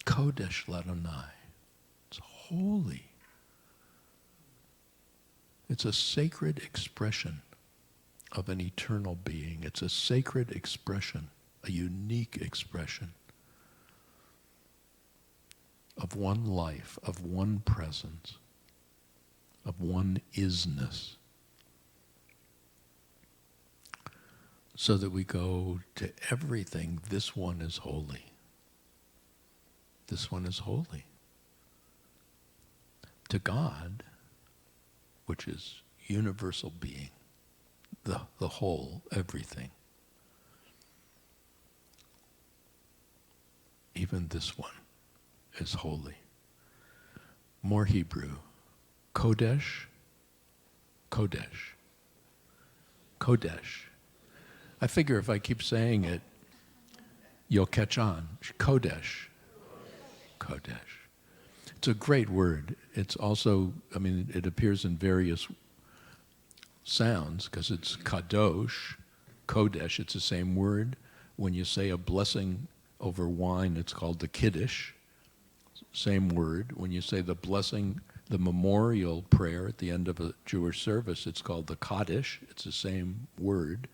Speaker 1: Kodesh Ladonai, it's holy. It's a sacred expression of an eternal being. It's a sacred expression, a unique expression of one life, of one presence, of one isness. So that we go to everything, this one is holy. This one is holy. To God, which is universal being, the whole, everything. Even this one is holy. More Hebrew. Kodesh, Kodesh, Kodesh. I figure if I keep saying it, you'll catch on. Kodesh, Kodesh. It's a great word. It's also, it appears in various sounds because it's kadosh, kodesh, it's the same word. When you say a blessing over wine, it's called the kiddush, same word. When you say the blessing, the memorial prayer at the end of a Jewish service, it's called the kaddish, it's the same word.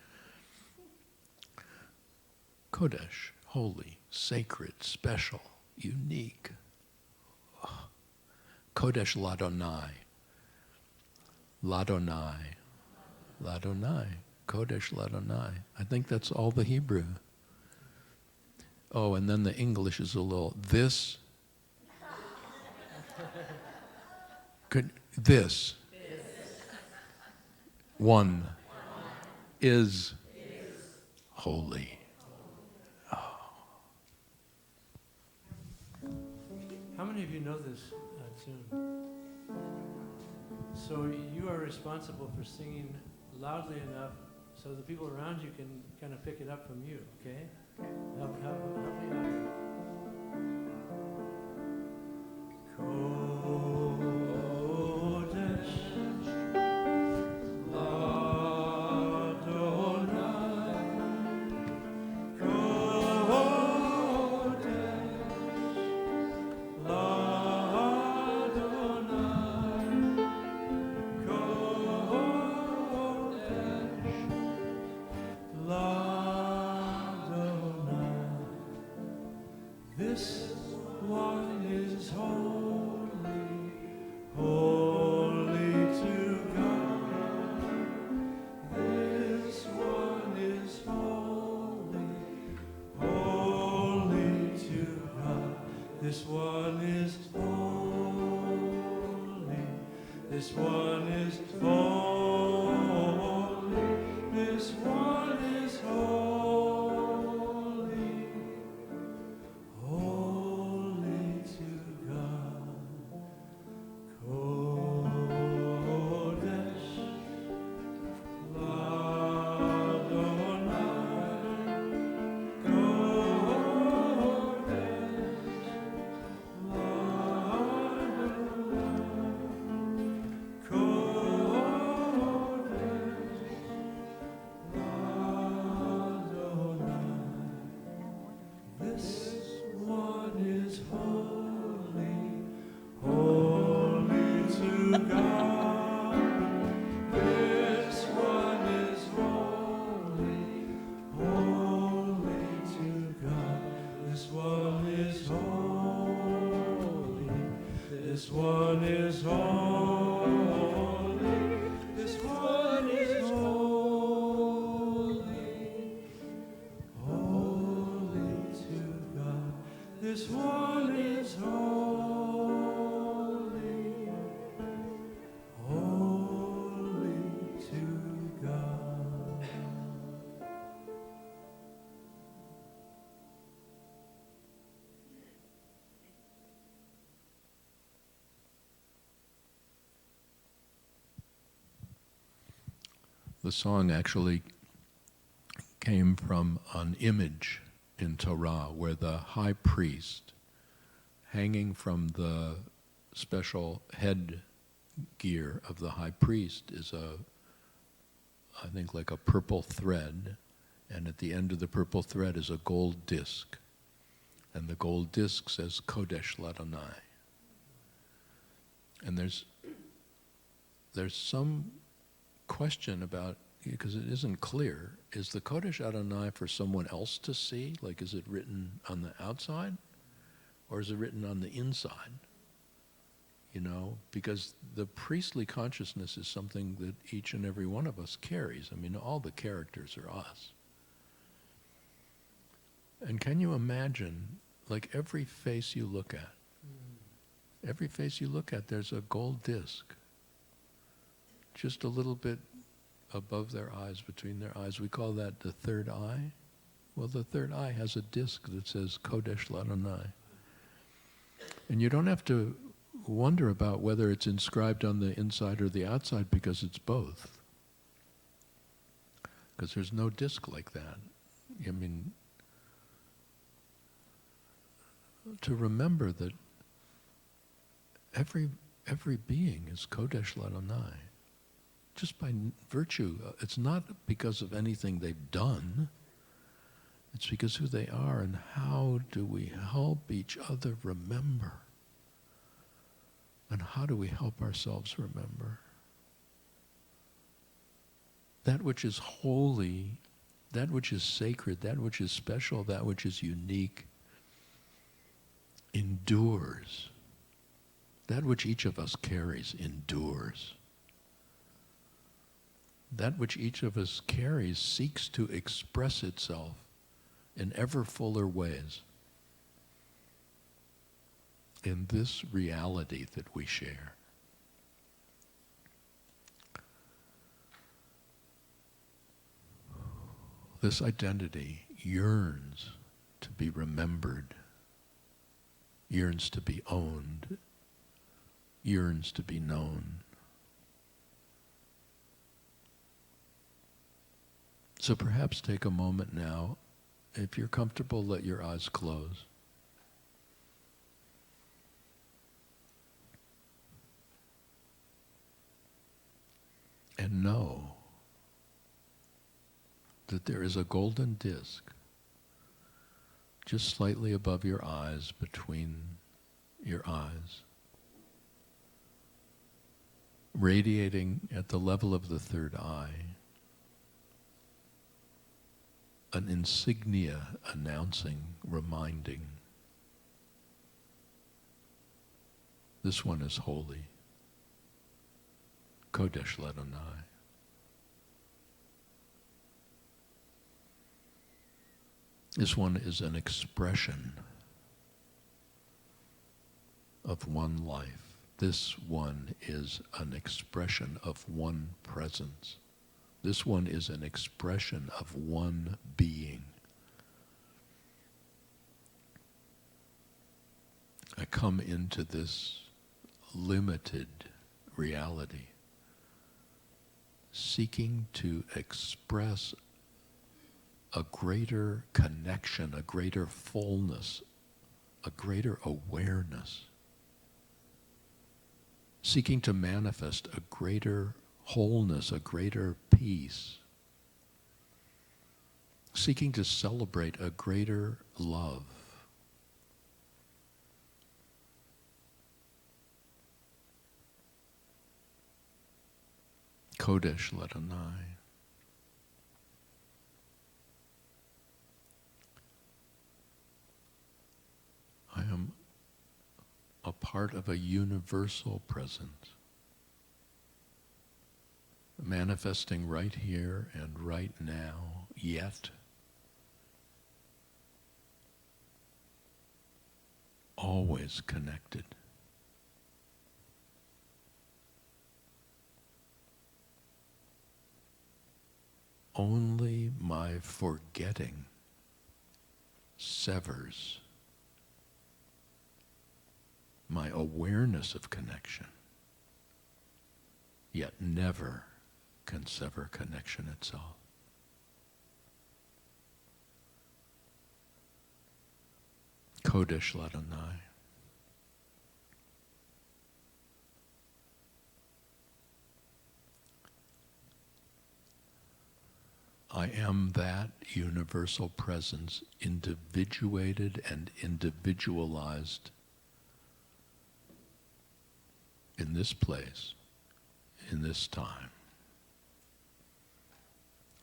Speaker 1: Kodesh, holy, sacred, special, unique. Kodesh Ladonai. Ladonai. Ladonai. Kodesh Ladonai. I think that's all the Hebrew. Oh, and then the English is a little, this. This. One is holy.
Speaker 3: How many of you know this tune? So you are responsible for singing loudly enough so the people around you can kind of pick it up from you, okay? Help me out here. This one is holy, holy to God. This one is holy, holy to God. This one is holy. This one is holy. This one is holy.
Speaker 1: The song actually came from an image in Torah where the high priest, hanging from the special headgear of the high priest, is I think like a purple thread, and at the end of the purple thread is a gold disc, and the gold disc says Kodesh Ladonai. And there's some question about, because it isn't clear, is the Kodesh Adonai for someone else to see? Like, is it written on the outside? Or is it written on the inside? You know, because the priestly consciousness is something that each and every one of us carries. I mean, all the characters are us. And can you imagine, like every face you look at, there's a gold disc. Just a little bit above their eyes, between their eyes. We call that the third eye. Well, the third eye has a disc that says Kodesh Ladonai. And you don't have to wonder about whether it's inscribed on the inside or the outside, because it's both. Because there's no disc like that. I mean, to remember that every being is Kodesh Ladonai. Just by virtue, it's not because of anything they've done, it's because who they are. And how do we help each other remember? And how do we help ourselves remember? That which is holy, that which is sacred, that which is special, that which is unique, endures. That which each of us carries endures. that which each of us carries seeks to express itself in ever fuller ways in this reality that we share. This identity yearns to be remembered, yearns to be owned, yearns to be known. So perhaps take a moment now. If you're comfortable, let your eyes close. And know that there is a golden disk just slightly above your eyes, between your eyes, radiating at the level of the third eye, an insignia announcing, reminding, this one is holy. Kodesh Ladonai. This one is an expression of one life. This one is an expression of one presence. This one is an expression of one being. I come into this limited reality seeking to express a greater connection, a greater fullness, a greater awareness, seeking to manifest a greater wholeness, a greater peace, seeking to celebrate a greater love. Kodesh Ladonai. I am a part of a universal presence, manifesting right here and right now, yet always connected. Only my forgetting severs my awareness of connection, yet never can sever connection itself. Kodesh Ladonai. I am that universal presence, individuated and individualized in this place, in this time,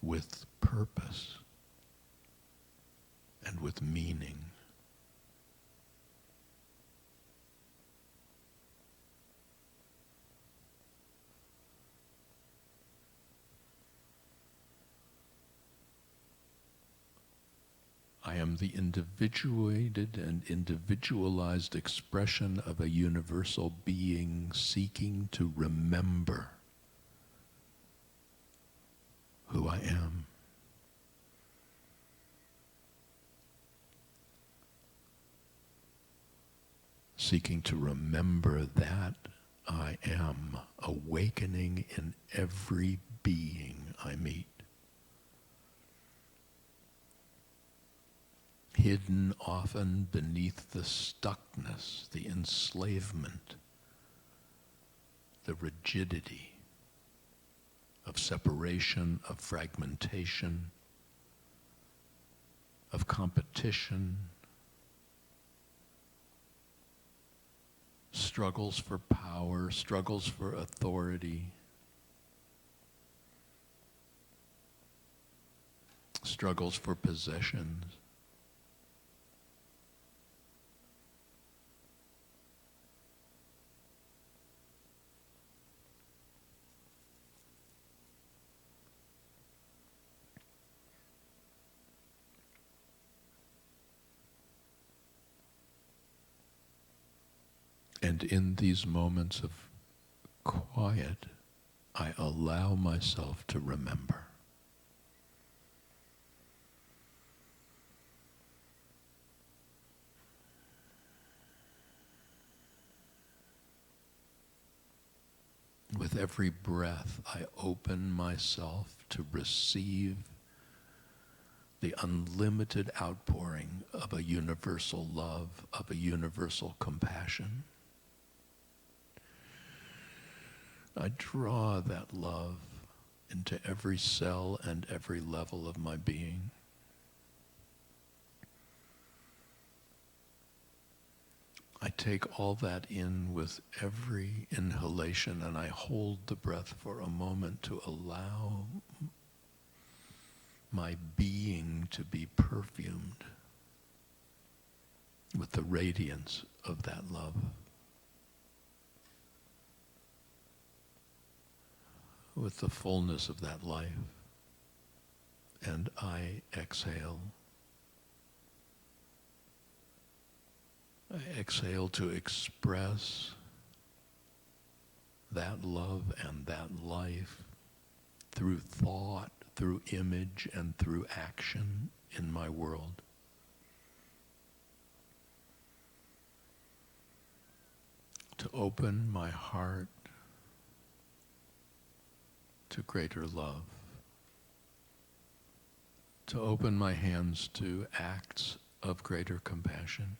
Speaker 1: with purpose and with meaning. I am the individuated and individualized expression of a universal being seeking to remember who I am. Seeking to remember that I am awakening in every being I meet. Hidden often beneath the stuckness, the enslavement, the rigidity of separation, of fragmentation, of competition, struggles for power, struggles for authority, struggles for possessions. And in these moments of quiet, I allow myself to remember. With every breath, I open myself to receive the unlimited outpouring of a universal love, of a universal compassion. I draw that love into every cell and every level of my being. I take all that in with every inhalation, and I hold the breath for a moment to allow my being to be perfumed with the radiance of that love. With the fullness of that life. And I exhale. I exhale to express that love and that life through thought, through image, and through action in my world. To open my heart to greater love. To open my hands to acts of greater compassion.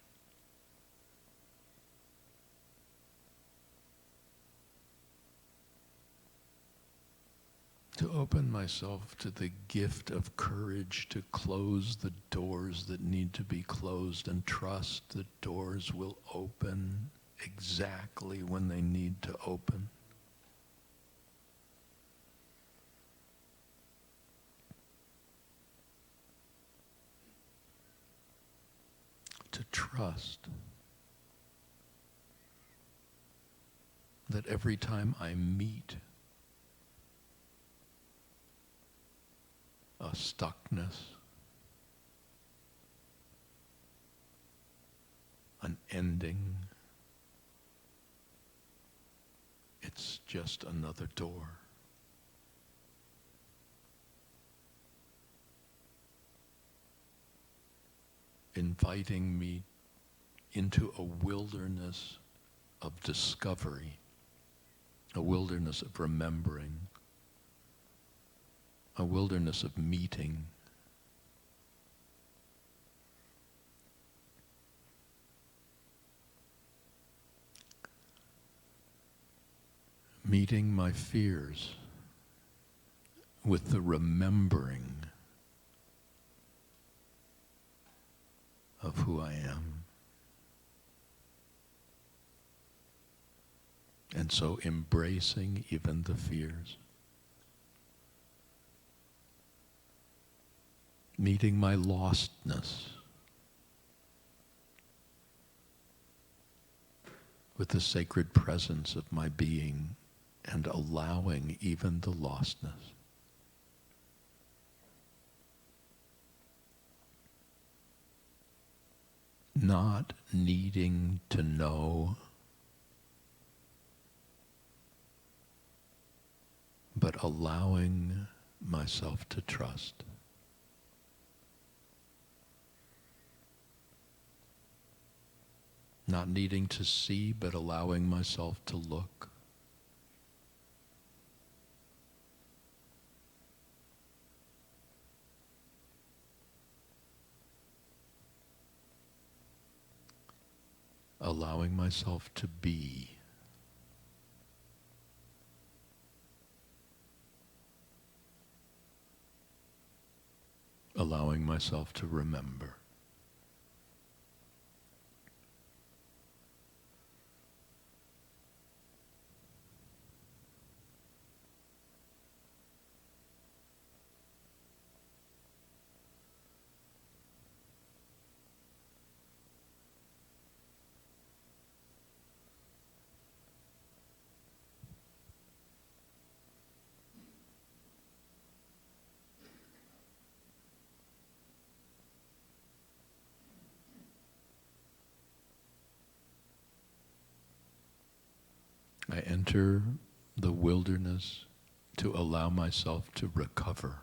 Speaker 1: To open myself to the gift of courage to close the doors that need to be closed and trust that doors will open exactly when they need to open. To trust that every time I meet a stuckness, an ending, it's just another door. Inviting me into a wilderness of discovery, a wilderness of remembering, a wilderness of meeting. Meeting my fears with the remembering of who I am. And so embracing even the fears. Meeting my lostness with the sacred presence of my being and allowing even the lostness. Not needing to know, but allowing myself to trust. Not needing to see, but allowing myself to look. Allowing myself to be. Allowing myself to remember. I enter the wilderness to allow myself to recover,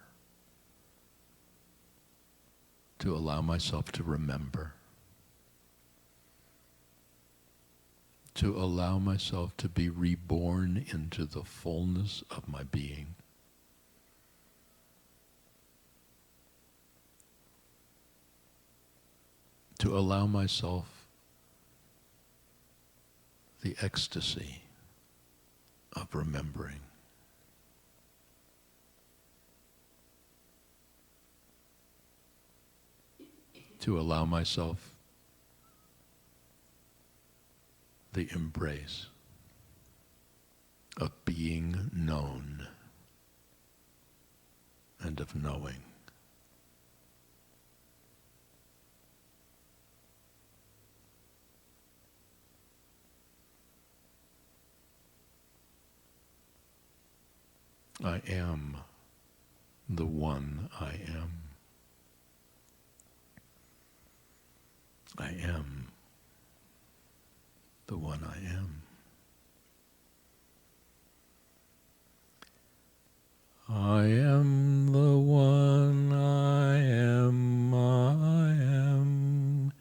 Speaker 1: to allow myself to remember, to allow myself to be reborn into the fullness of my being. To allow myself the ecstasy of remembering. To allow myself the embrace of being known and of knowing. I am the one I am. I am the one I am. I am the one I am. I am.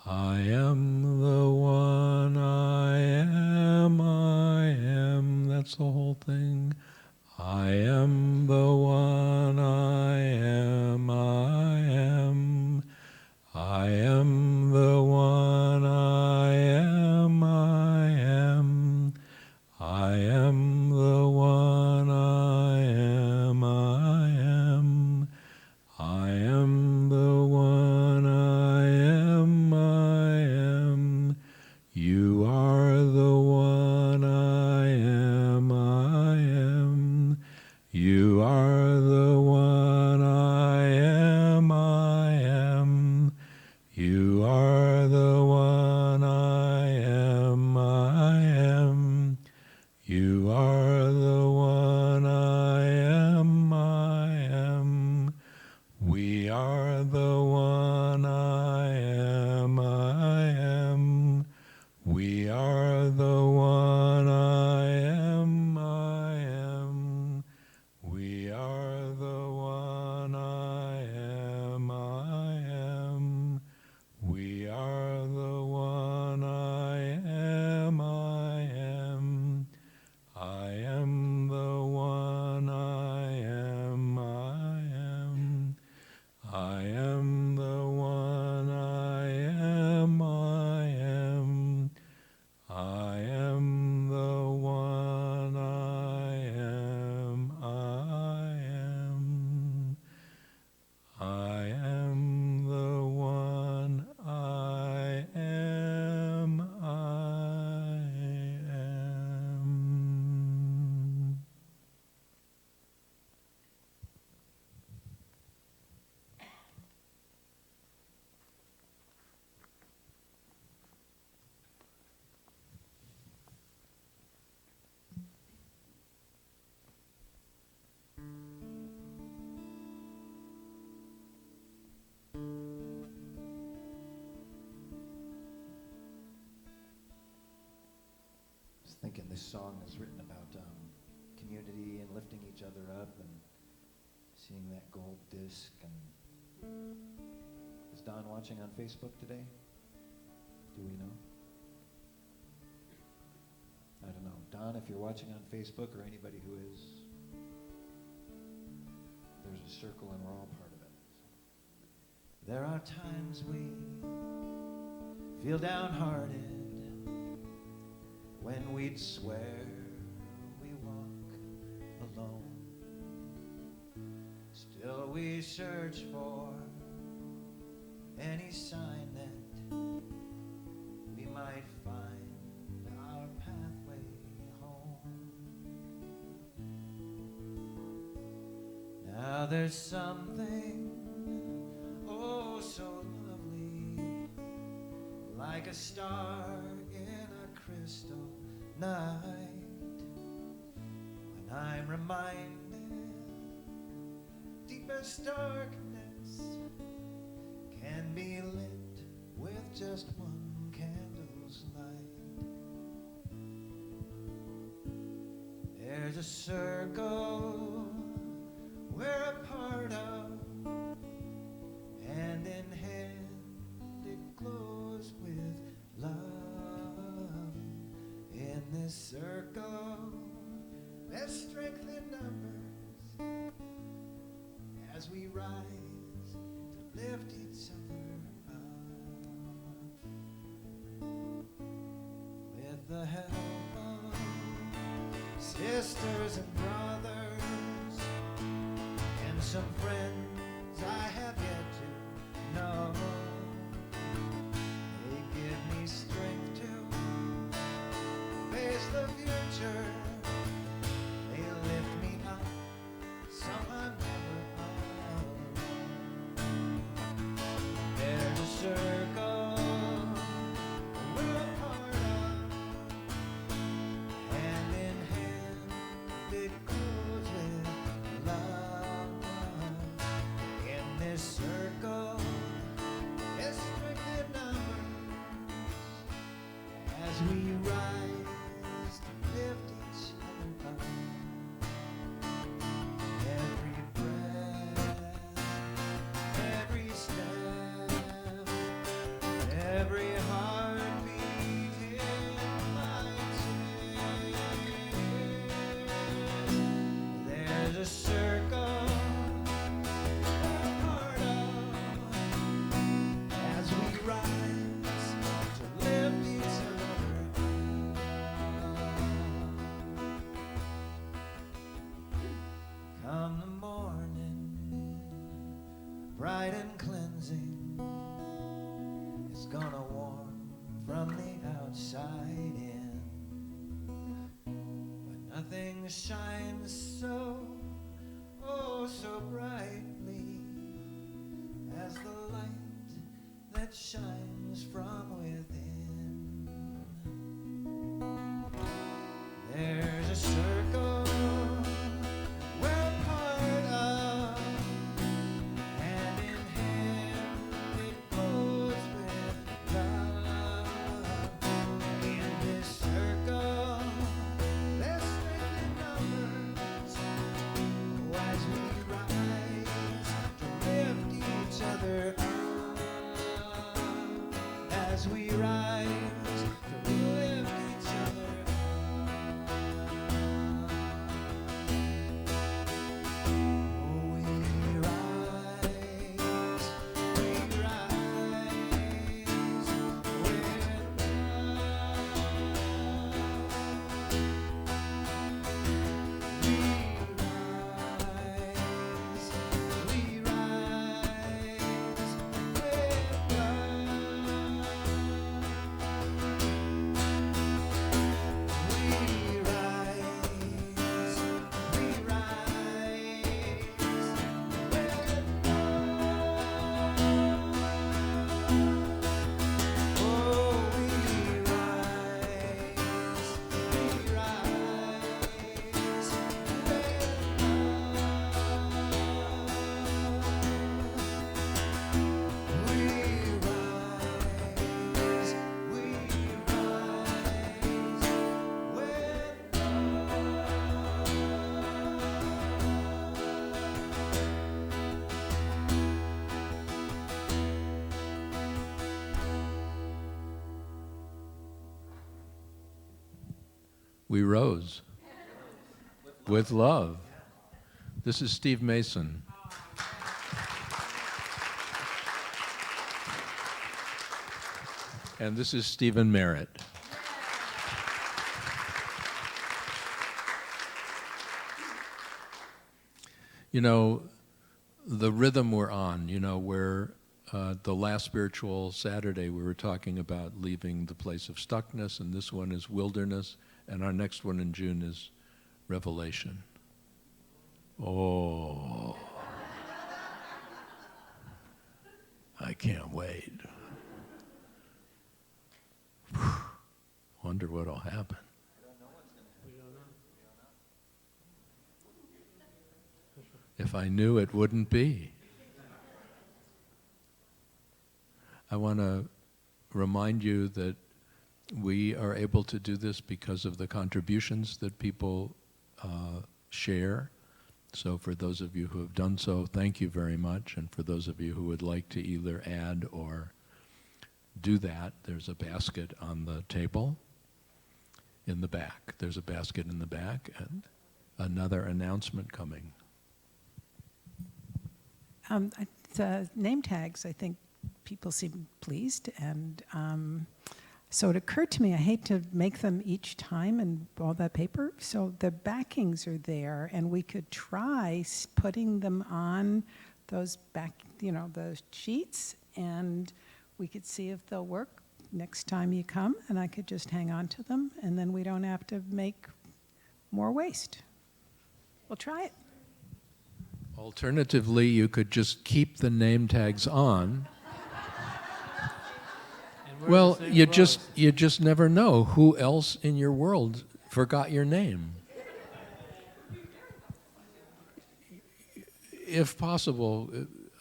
Speaker 1: I am the one I am. I am. That's the whole thing. I am the one I am. I am. I am the one I am. I am. I am the one I am. I am. I am the one I am. I am. You are the one I am. I am. You are the one I am. I am. You are the one I am. I am. You are the one I am. I am. We are the one I am. I am. We are the one I am. I am. We are the one I am. I am. We are the one I am. I am. I am the one I am. I am. I am the one I am. I am. I am the one I am. I am. I am the one I am. I am.
Speaker 4: I was thinking this song is written about community and lifting each other up and seeing that gold disc. And is Don watching on Facebook today? Do we know? I don't know. Don, if you're watching on Facebook, or anybody who is, there's a circle and we're all part of it. There are times we feel downhearted when we'd swear we walk alone. Still we search for any sign that we might find our pathway home. Now there's something oh so lovely, like a star in a crystal night, when I'm reminded deepest darkness can be lit with just one candle's light. There's a circle we're a part of, hand in hand it glows with love. In this circle there's strength in numbers as we rise to lift each other up. With the help of sisters and brothers and some friends I have yet to know, they give me strength to face the future. They lift me up so I'm never alone. There's a circle we're a part of, hand in hand it goes with love. In this circle is strength in numbers as we rise to lift each other up. Every breath, every step, every heartbeat in my chest. There's a circle we're a part of as we rise to lift each other up. Come the morning, bright and cleansing, it's gonna warm from the outside in, but nothing shines so, oh so brightly as the light that shines from within. There's a circle we're a part of, hand in hand it goes with love. In this circle there's strength in numbers as we rise to lift each other up. As we rise to lift each other up. Oh, we rise with love. We rise with
Speaker 1: We rose with love. This is Steve Mason. And this is Stephen Merritt. You know, the rhythm we're on, you know, where the last spiritual Saturday we were talking about leaving the place of stuckness, and this one is wilderness, and our next one in June is revelation. Oh, I can't wait. Wonder what'll happen. If I knew, it wouldn't be. I want to remind you that we are able to do this because of the contributions that people share. So for those of you who have done so, thank you very much. And for those of you who would like to either add or do that, there's a basket on the table in the back. There's a basket in the back and another announcement coming.
Speaker 5: The name tags, I think people seem pleased, and so it occurred to me, I hate to make them each time and all that paper, so the backings are there, and we could try putting them on those back, the sheets, and we could see if they'll work next time you come, and I could just hang on to them, and then we don't have to make more waste. We'll try it.
Speaker 1: Alternatively, you could just keep the name tags on. Well, you just never know who else in your world forgot your name. If possible,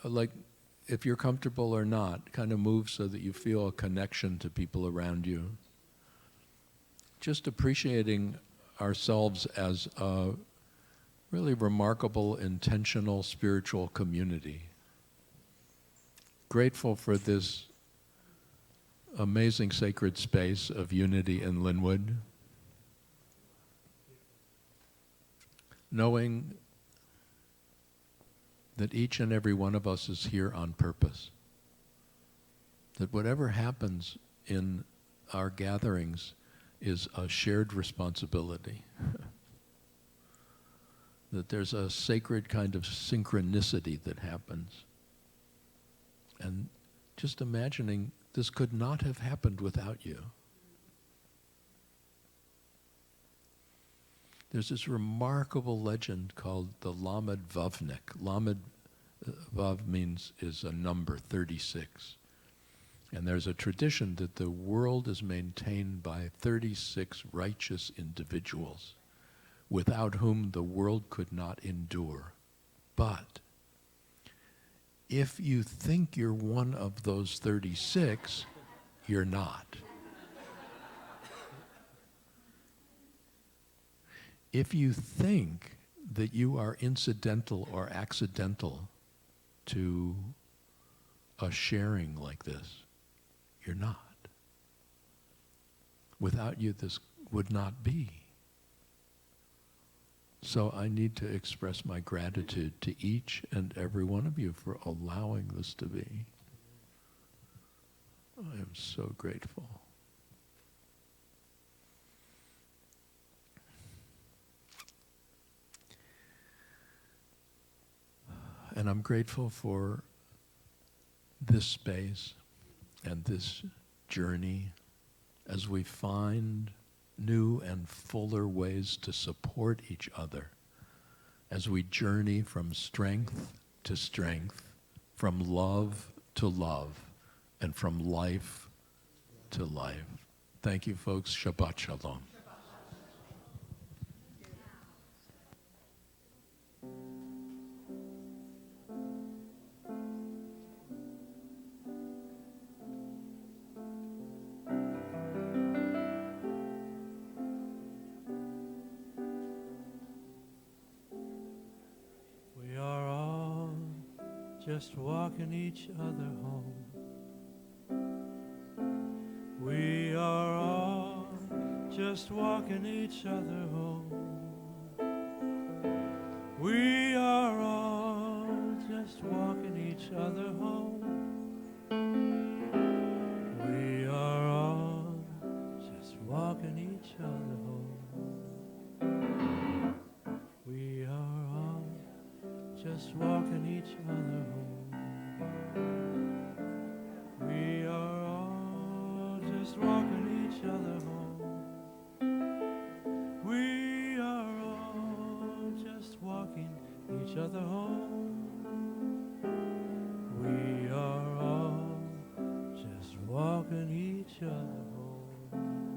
Speaker 1: like if you're comfortable or not, kind of move so that you feel a connection to people around you. Just appreciating ourselves as a really remarkable, intentional, spiritual community. Grateful for this amazing sacred space of unity in Lynnwood. Knowing that each and every one of us is here on purpose. That whatever happens in our gatherings is a shared responsibility. That there's a sacred kind of synchronicity that happens. And just imagining this could not have happened without you. There's this remarkable legend called the Lamed Vavnik. Lamed Vav is a number, 36. And there's a tradition that the world is maintained by 36 righteous individuals, without whom the world could not endure. But if you think you're one of those 36, you're not. If you think that you are incidental or accidental to a sharing like this, you're not. Without you, this would not be. So I need to express my gratitude to each and every one of you for allowing this to be. I am so grateful. And I'm grateful for this space and this journey as we find new and fuller ways to support each other as we journey from strength to strength, from love to love, and from life to life. Thank you, folks. Shabbat Shalom.
Speaker 3: Just walking each other home. We are all just walking each other home. We are all just walking each other home. We are all just walking each other home. We are all just walking each other home. We are all just walking each other home. We are all just walking each other home. We are all just walking each other home.